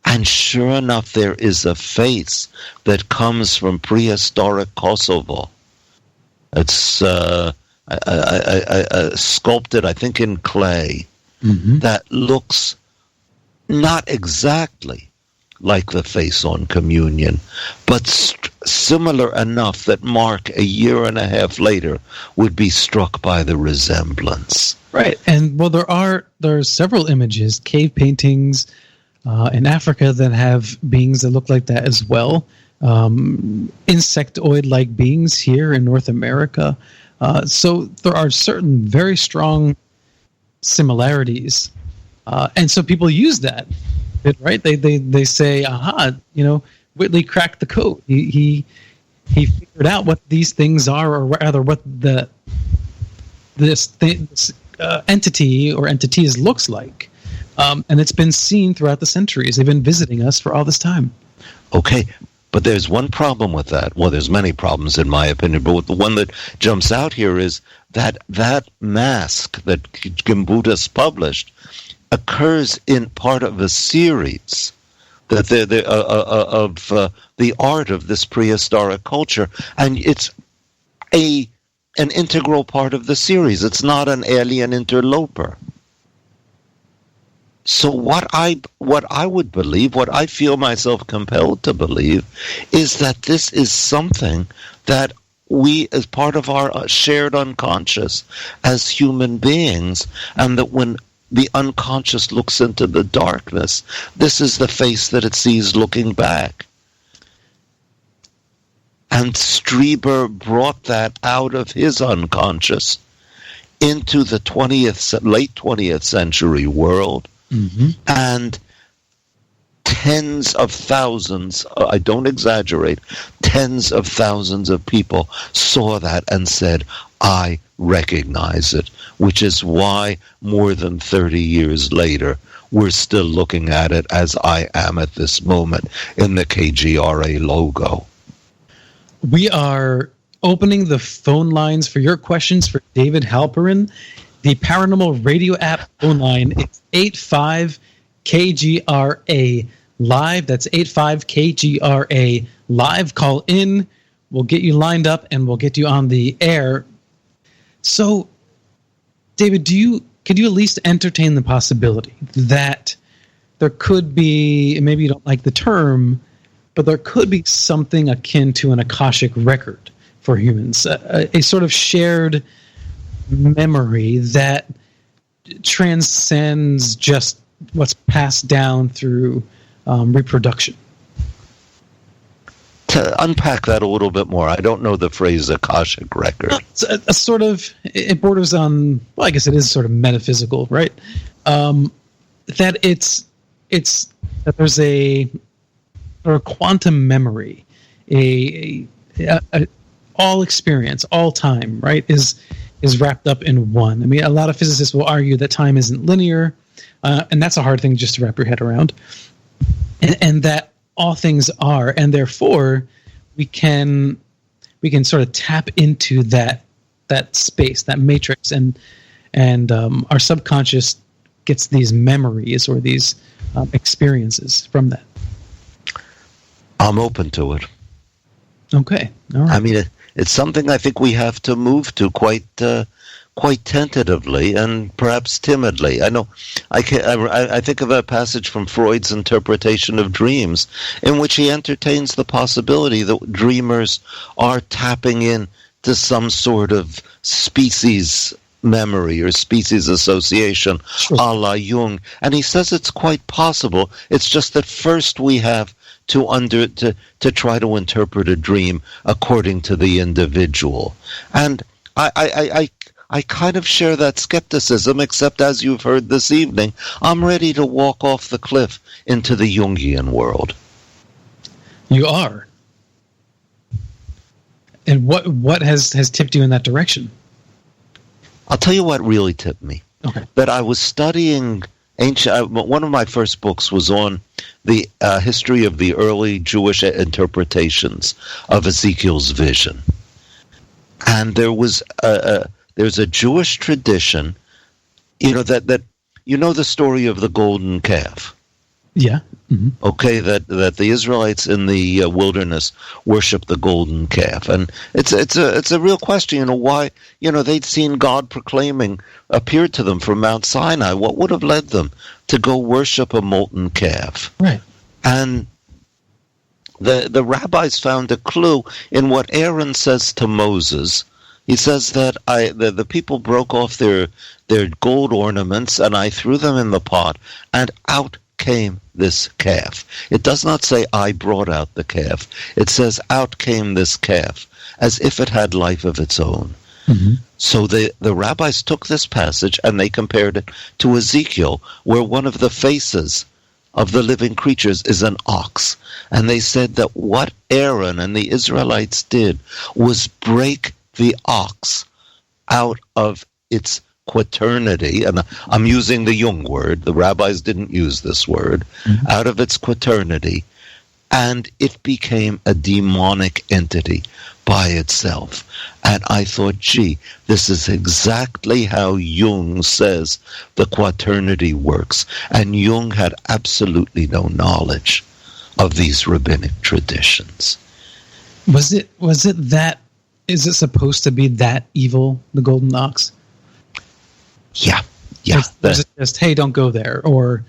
And sure enough, there is a face that comes from prehistoric Kosovo. It's sculpted, I think, in clay, that looks not exactly like the face on Communion, but similar enough that Mark, a year and a half later, would be struck by the resemblance. Right, and well, there are several images, cave paintings in Africa that have beings that look like that as well. Insectoid-like beings here in North America. So there are certain very strong similarities, and so people use that, right? They say, "Aha! Whitley cracked the code. He figured out what these things are, or rather, what this entity or entities looks like." And it's been seen throughout the centuries. They've been visiting us for all this time. Okay, But there's one problem with that. Well, there's many problems in my opinion, but the one that jumps out here is that mask that Gimbutas published occurs in part of a series that of the art of this prehistoric culture, and it's an integral part of the series. It's not an alien interloper. So what I would believe, what I feel myself compelled to believe, is that this is something that we, as part of our shared unconscious as human beings, and that when the unconscious looks into the darkness, this is the face that it sees looking back. And Strieber brought that out of his unconscious into the late 20th century world. Mm-hmm. And tens of thousands, I don't exaggerate, tens of thousands of people saw that and said, I recognize it, which is why more than 30 years later, we're still looking at it as I am at this moment in the KGRA logo. We are opening the phone lines for your questions for David Halperin. The Paranormal Radio app phone line is 85-KGRA live. That's 85-KGRA live. Call in. We'll get you lined up and we'll get you on the air. So, David, could you at least entertain the possibility that there could be, maybe you don't like the term, but there could be something akin to an Akashic record for humans, a sort of shared memory that transcends just what's passed down through reproduction? To unpack that a little bit more, I don't know the phrase Akashic record. It's a sort of, it borders on, well, I guess it is sort of metaphysical, right? That it's that there's a quantum memory, a all experience, all time, right, is wrapped up in one. I mean, a lot of physicists will argue that time isn't linear, and that's a hard thing just to wrap your head around, and that all things are, and therefore we can sort of tap into that space, that matrix, and our subconscious gets these memories or these experiences from that. I'm open to it. Okay, all right. I mean, it's something I think we have to move to quite tentatively and perhaps timidly. I know I think of a passage from Freud's interpretation of dreams in which he entertains the possibility that dreamers are tapping in to some sort of species memory or species association, sure, a la Jung. And he says it's quite possible. It's just that first we have to try to interpret a dream according to the individual. And I kind of share that skepticism, except as you've heard this evening, I'm ready to walk off the cliff into the Jungian world. You are. And what has tipped you in that direction? I'll tell you what really tipped me. Okay. That I was studying ancient. One of my first books was on the history of the early Jewish interpretations of Ezekiel's vision, and there's a Jewish tradition, that the story of the golden calf. Yeah. Mm-hmm. Okay, that the Israelites in the wilderness worship the golden calf, and it's a real question. Why? They'd seen God appeared to them from Mount Sinai. What would have led them to go worship a molten calf? Right. And the rabbis found a clue in what Aaron says to Moses. He says that the people broke off their gold ornaments, and I threw them in the pot, and out came this calf. It does not say I brought out the calf. It says out came this calf, as if it had life of its own. Mm-hmm. So the rabbis took this passage and they compared it to Ezekiel, where one of the faces of the living creatures is an ox. And they said that what Aaron and the Israelites did was break the ox out of its quaternity, and I'm using the Jung word, the rabbis didn't use this word, mm-hmm, out of its quaternity, and it became a demonic entity by itself. And I thought, gee, this is exactly how Jung says the quaternity works. And Jung had absolutely no knowledge of these rabbinic traditions. Was it that, is it supposed to be that evil, the golden ox? Yeah. Was it just, hey, don't go there, or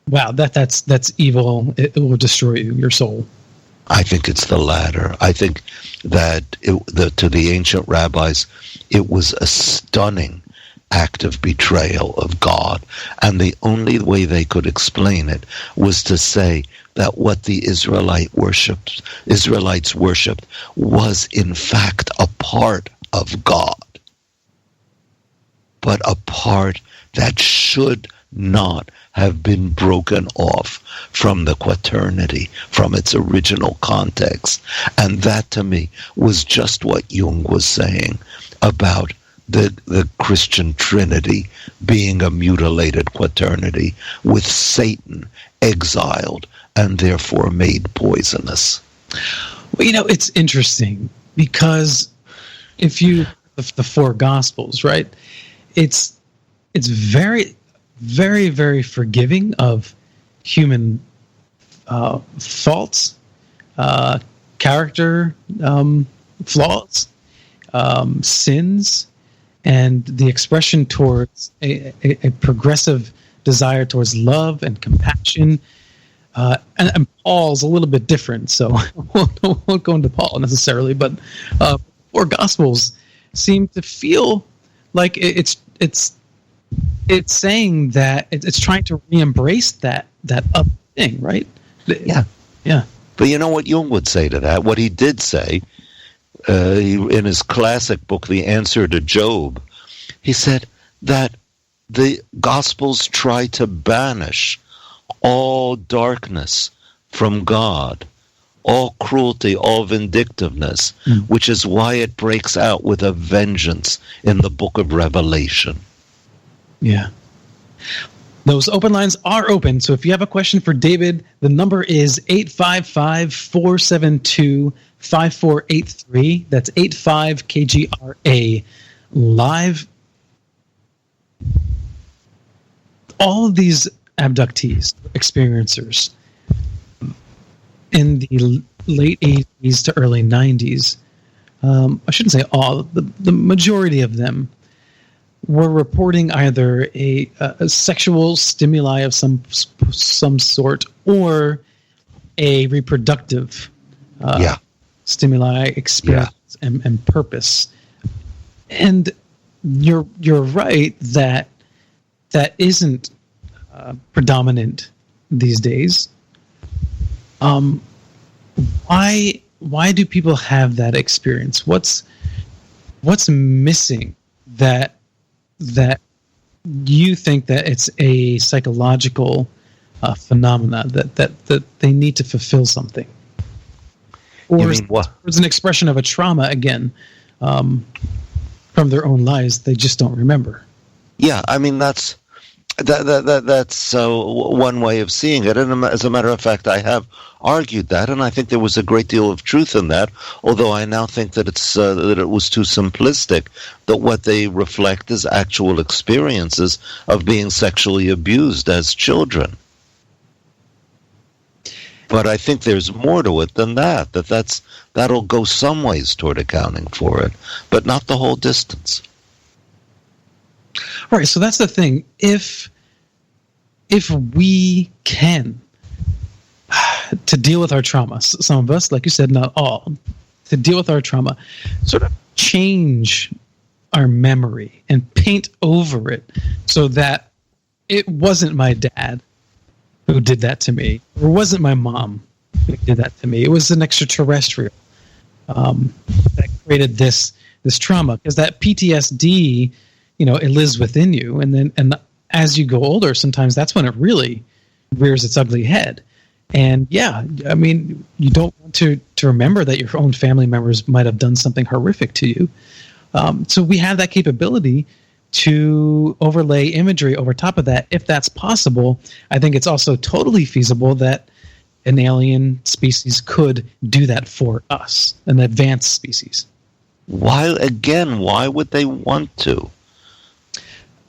wow, that's evil, it will destroy you, your soul? I think it's the latter. I think that to the ancient rabbis, it was a stunning act of betrayal of God, and the only way they could explain it was to say that what the Israelites worshipped was in fact a part of God, but a part that should not have been broken off from the quaternity, from its original context. And that, to me, was just what Jung was saying about the Christian Trinity being a mutilated quaternity, with Satan exiled and therefore made poisonous. Well, it's interesting, because if you, the four Gospels, right, it's very, very, very forgiving of human faults, character flaws, sins, and the expression towards a progressive desire towards love and compassion. And Paul's a little bit different, so won't go into Paul necessarily, but four Gospels seem to feel like it's saying that it's trying to re-embrace that other thing, right? Yeah. But you know what Jung would say to that? What he did say in his classic book, The Answer to Job, he said that the Gospels try to banish all darkness from God, all cruelty, all vindictiveness, which is why it breaks out with a vengeance in the book of Revelation. Yeah. Those open lines are open, so if you have a question for David, the number is 855-472-5483. That's 85-KGRA. Live. All of these abductees, experiencers, in the late 80s to early 90s, I shouldn't say all, the majority of them were reporting either a sexual stimuli of some sort, or a reproductive stimuli, experience, and purpose. And you're right that isn't predominant these days. Why do people have that experience? What's missing that you think that it's a psychological phenomena that they need to fulfill something, or it's an expression of a trauma again from their own lives they just don't remember? Yeah, I mean that's one way of seeing it, and as a matter of fact, I have argued that, and I think there was a great deal of truth in that. Although I now think that that it was too simplistic. That what they reflect is actual experiences of being sexually abused as children. But I think there's more to it than that. That'll go some ways toward accounting for it, but not the whole distance. Right, so that's the thing. If we can, to deal with our trauma, some of us, like you said, not all, to deal with our trauma, sort of change our memory and paint over it so that it wasn't my dad who did that to me, or it wasn't my mom who did that to me. It was an extraterrestrial that created this trauma, because that PTSD, it lives within you, and as you go older, sometimes that's when it really rears its ugly head. And yeah, I mean, you don't want to remember that your own family members might have done something horrific to you. So we have that capability to overlay imagery over top of that, if that's possible. I think it's also totally feasible that an alien species could do that for us, an advanced species. Why would they want to?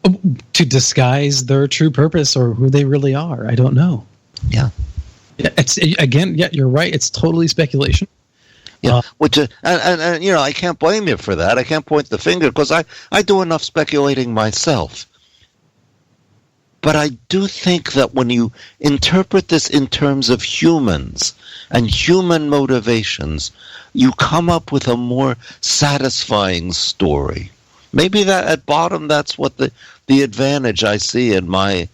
To disguise their true purpose or who they really are. I don't know. Yeah. You're right. It's totally speculation. Yeah, which and I can't blame you for that. I can't point the finger because I do enough speculating myself. But I do think that when you interpret this in terms of humans and human motivations, you come up with a more satisfying story. Maybe that at bottom, that's what the advantage I see in my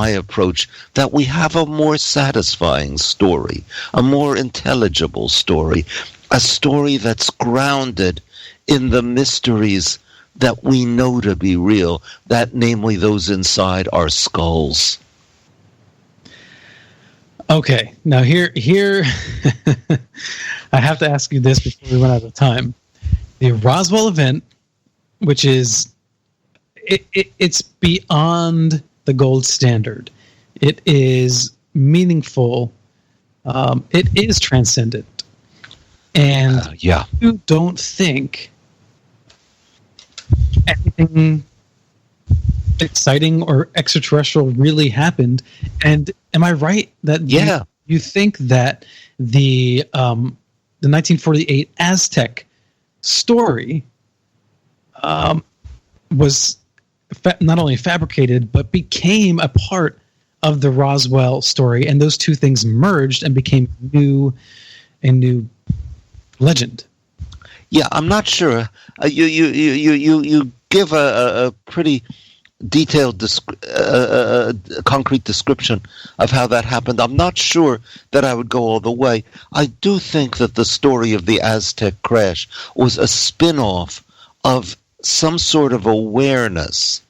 approach, that we have a more satisfying story, a more intelligible story, a story that's grounded in the mysteries that we know to be real, that namely those inside our skulls. Okay, now here I have to ask you this before we run out of time. The Roswell event, which is it's beyond the gold standard. It is meaningful. It is transcendent. And you don't think anything exciting or extraterrestrial really happened? And am I right that you think that the 1948 Aztec story was not only fabricated but became a part of the Roswell story, and those two things merged and became a new legend? Yeah, I'm not sure. You give a pretty detailed, concrete description of how that happened. I'm not sure that I would go all the way. I do think that the story of the Aztec crash was a spin-off of some sort of awareness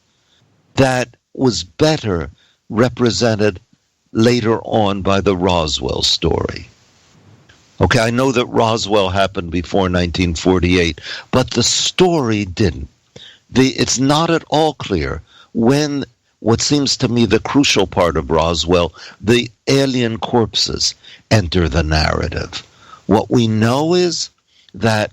that was better represented later on by the Roswell story. Okay, I know that Roswell happened before 1948, but the story didn't. It's not at all clear when what seems to me the crucial part of Roswell, the alien corpses, enter the narrative. What we know is that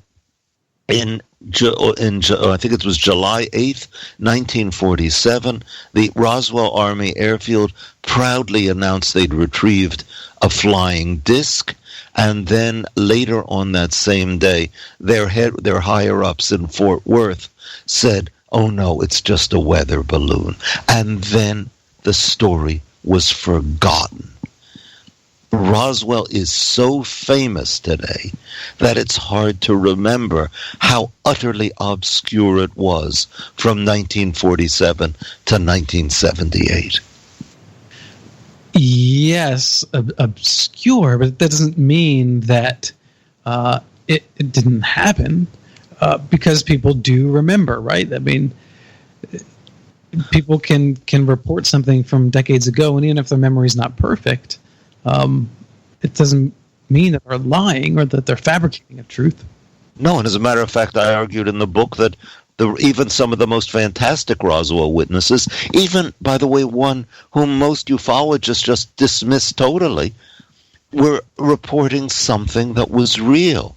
I think it was July 8th, 1947, the Roswell Army Airfield proudly announced they'd retrieved a flying disc, and then later on that same day, their higher-ups in Fort Worth said, "Oh no, it's just a weather balloon." And then the story was forgotten. Roswell is so famous today that it's hard to remember how utterly obscure it was from 1947 to 1978. Yes, obscure, but that doesn't mean that it didn't happen, because people do remember, right? I mean, people can report something from decades ago, and even if their memory is not perfect, it doesn't mean that they're lying or that they're fabricating a truth. No, and as a matter of fact, I argued in the book that even some of the most fantastic Roswell witnesses, even, by the way, one whom most ufologists just dismiss totally, were reporting something that was real.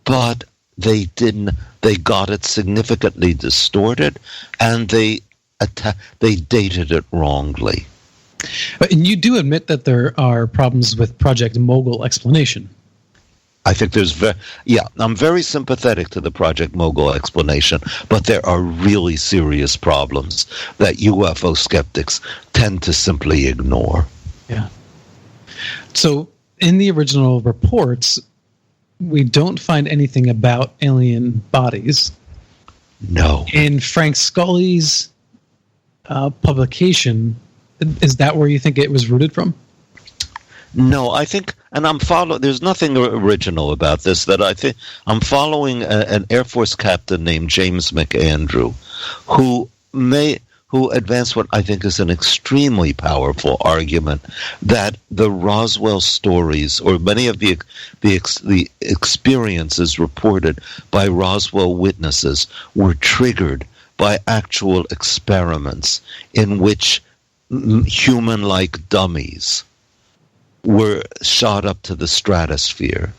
But they didn't. They got it significantly distorted, and they dated it wrongly. And you do admit that there are problems with Project Mogul explanation. I think I'm very sympathetic to the Project Mogul explanation, but there are really serious problems that UFO skeptics tend to simply ignore. Yeah. So in the original reports, we don't find anything about alien bodies. No. In Frank Scully's publication, is that where you think it was rooted from? No, I think, and there's nothing original about this, that I think I'm following an Air Force captain named James McAndrew, who advanced what I think is an extremely powerful argument that the Roswell stories, or many of the experiences reported by Roswell witnesses, were triggered by actual experiments in which human-like dummies were shot up to the stratosphere,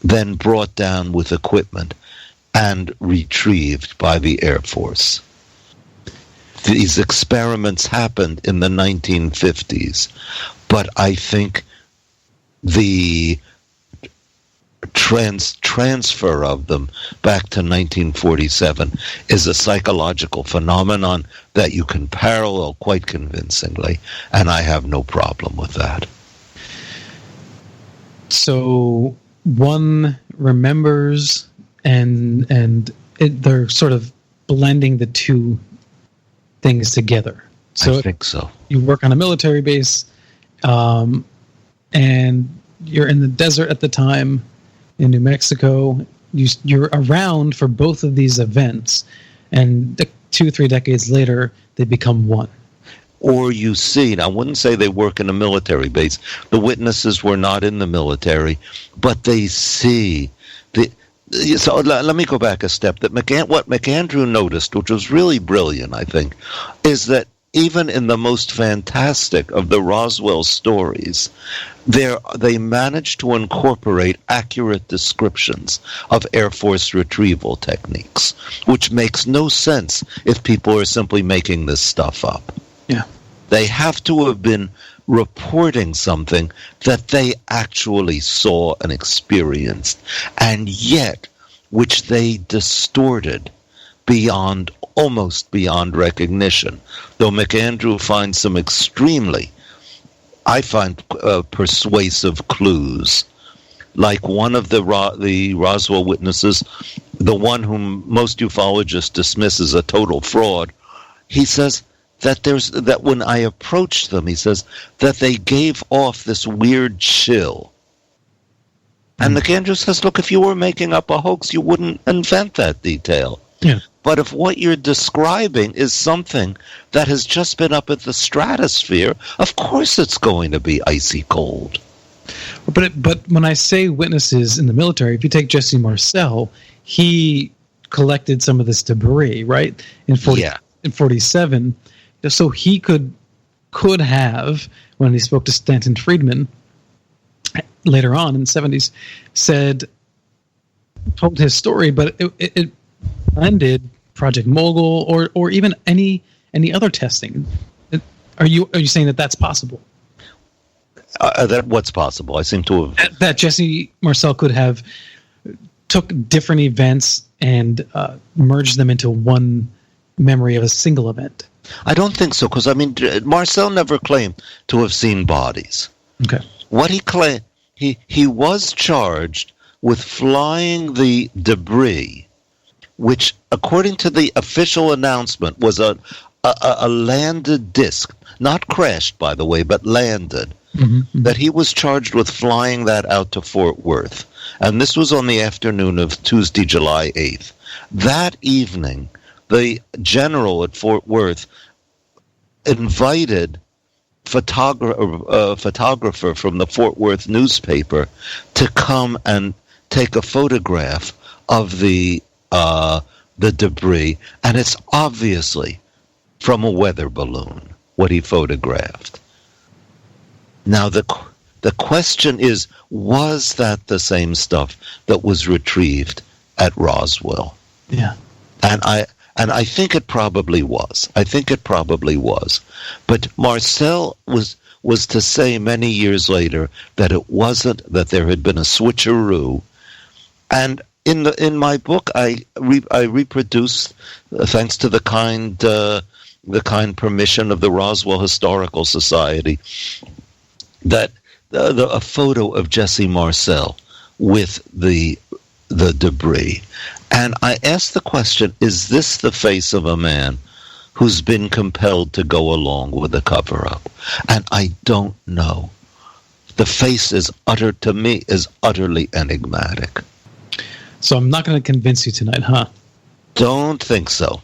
then brought down with equipment and retrieved by the Air Force. These experiments happened in the 1950s, but I think the transfer of them back to 1947 is a psychological phenomenon that you can parallel quite convincingly, and I have no problem with that. So one remembers, and they're sort of blending the two things together. So I think so. You work on a military base, and you're in the desert at the time in New Mexico. You're around for both of these events, and 2-3 decades later, they become one. Or you see, and I wouldn't say they work in a military base. The witnesses were not in the military, but they see. So let me go back a step. What McAndrew noticed, which was really brilliant, I think, is that even in the most fantastic of the Roswell stories, they managed to incorporate accurate descriptions of Air Force retrieval techniques, which makes no sense if people are simply making this stuff up. Yeah. They have to have been reporting something that they actually saw and experienced, and yet which they distorted almost beyond recognition. Though McAndrew finds some extremely, I find, persuasive clues. Like one of the Roswell witnesses, the one whom most ufologists dismiss as a total fraud, he says that when I approached them, he says that they gave off this weird chill. And McAndrew says, look, if you were making up a hoax, you wouldn't invent that detail. Yeah. But if what you're describing is something that has just been up at the stratosphere, of course it's going to be icy cold. But when I say witnesses in the military, if you take Jesse Marcel, he collected some of this debris, right? In 47. So he could have, when he spoke to Stanton Friedman later on in the 70s, told his story, but it ended Project Mogul or even any other testing. Are you saying that that's possible? That what's possible? I seem to have that Jesse Marcel could have took different events and merged them into one memory of a single event. I don't think so, because Marcel never claimed to have seen bodies. Okay. What he claimed, he was charged with flying the debris, which, according to the official announcement, was a landed disc, not crashed, by the way, but landed. Mm-hmm. That he was charged with flying that out to Fort Worth, and this was on the afternoon of Tuesday, July 8th. That evening, the general at Fort Worth invited photographer from the Fort Worth newspaper to come and take a photograph of the debris, and it's obviously from a weather balloon, what he photographed. Now, the question is, was that the same stuff that was retrieved at Roswell? Yeah. And I think it probably was. But Marcel was to say many years later that it wasn't, that there had been a switcheroo. And in my book, I reproduce, thanks to the kind permission of the Roswell Historical Society, that a photo of Jesse Marcel with the debris. And I asked the question, is this the face of a man who's been compelled to go along with the cover-up? And I don't know. The face is utterly enigmatic. So I'm not going to convince you tonight, huh? Don't think so.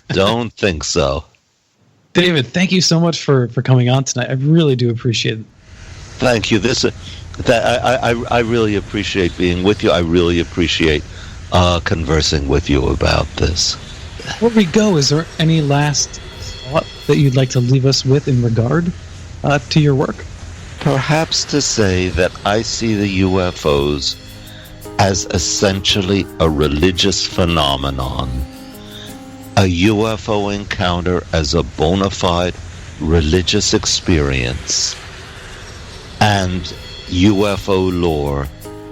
Don't think so. David, thank you so much for coming on tonight. I really do appreciate it. Thank you. I really appreciate being with you. I really appreciate conversing with you about this. Before we go, is there any last thought that you'd like to leave us with in regard to your work? Perhaps to say that I see the UFOs as essentially a religious phenomenon, a UFO encounter as a bona fide religious experience, and UFO lore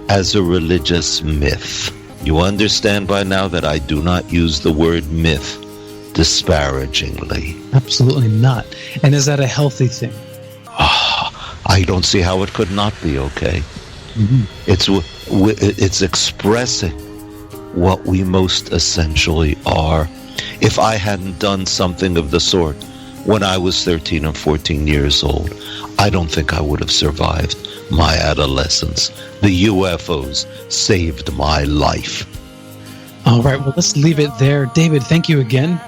as a religious myth. You understand by now that I do not use the word myth disparagingly. Absolutely not. And is that a healthy thing? I don't see how it could not be okay. Mm-hmm. It's expressing what we most essentially are. If I hadn't done something of the sort when I was 13 or 14 years old, I don't think I would have survived my adolescence. The UFOs saved my life. All right, well, let's leave it there. David, thank you again.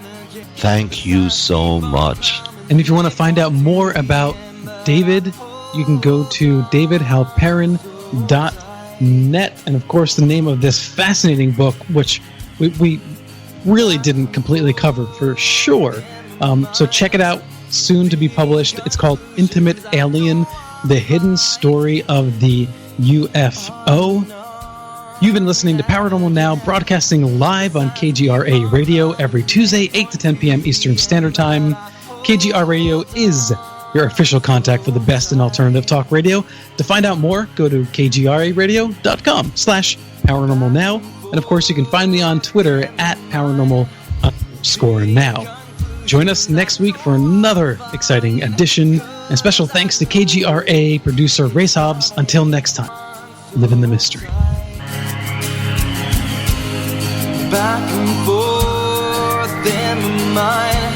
Thank you so much. And if you want to find out more about David, you can go to davidhalperin.net. And of course, the name of this fascinating book, which we really didn't completely cover for sure. So check it out, soon to be published. It's called Intimate Alien, The Hidden Story of the UFO. You've been listening to Paranormal Now, broadcasting live on KGRA Radio every Tuesday, 8 to 10 p.m. Eastern Standard Time. KGR Radio is your official contact for the best in alternative talk radio. To find out more, go to kgraradio.com/paranormalnow. And of course, you can find me on Twitter at paranormal_now. Join us next week for another exciting edition. And special thanks to KGRA producer Race Hobbs. Until next time, live in the mystery. Back and forth in my mind,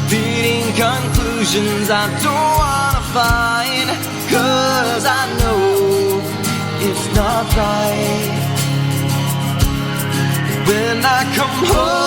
repeating conclusions I don't wanna find, 'cause I know it's not right. When I come home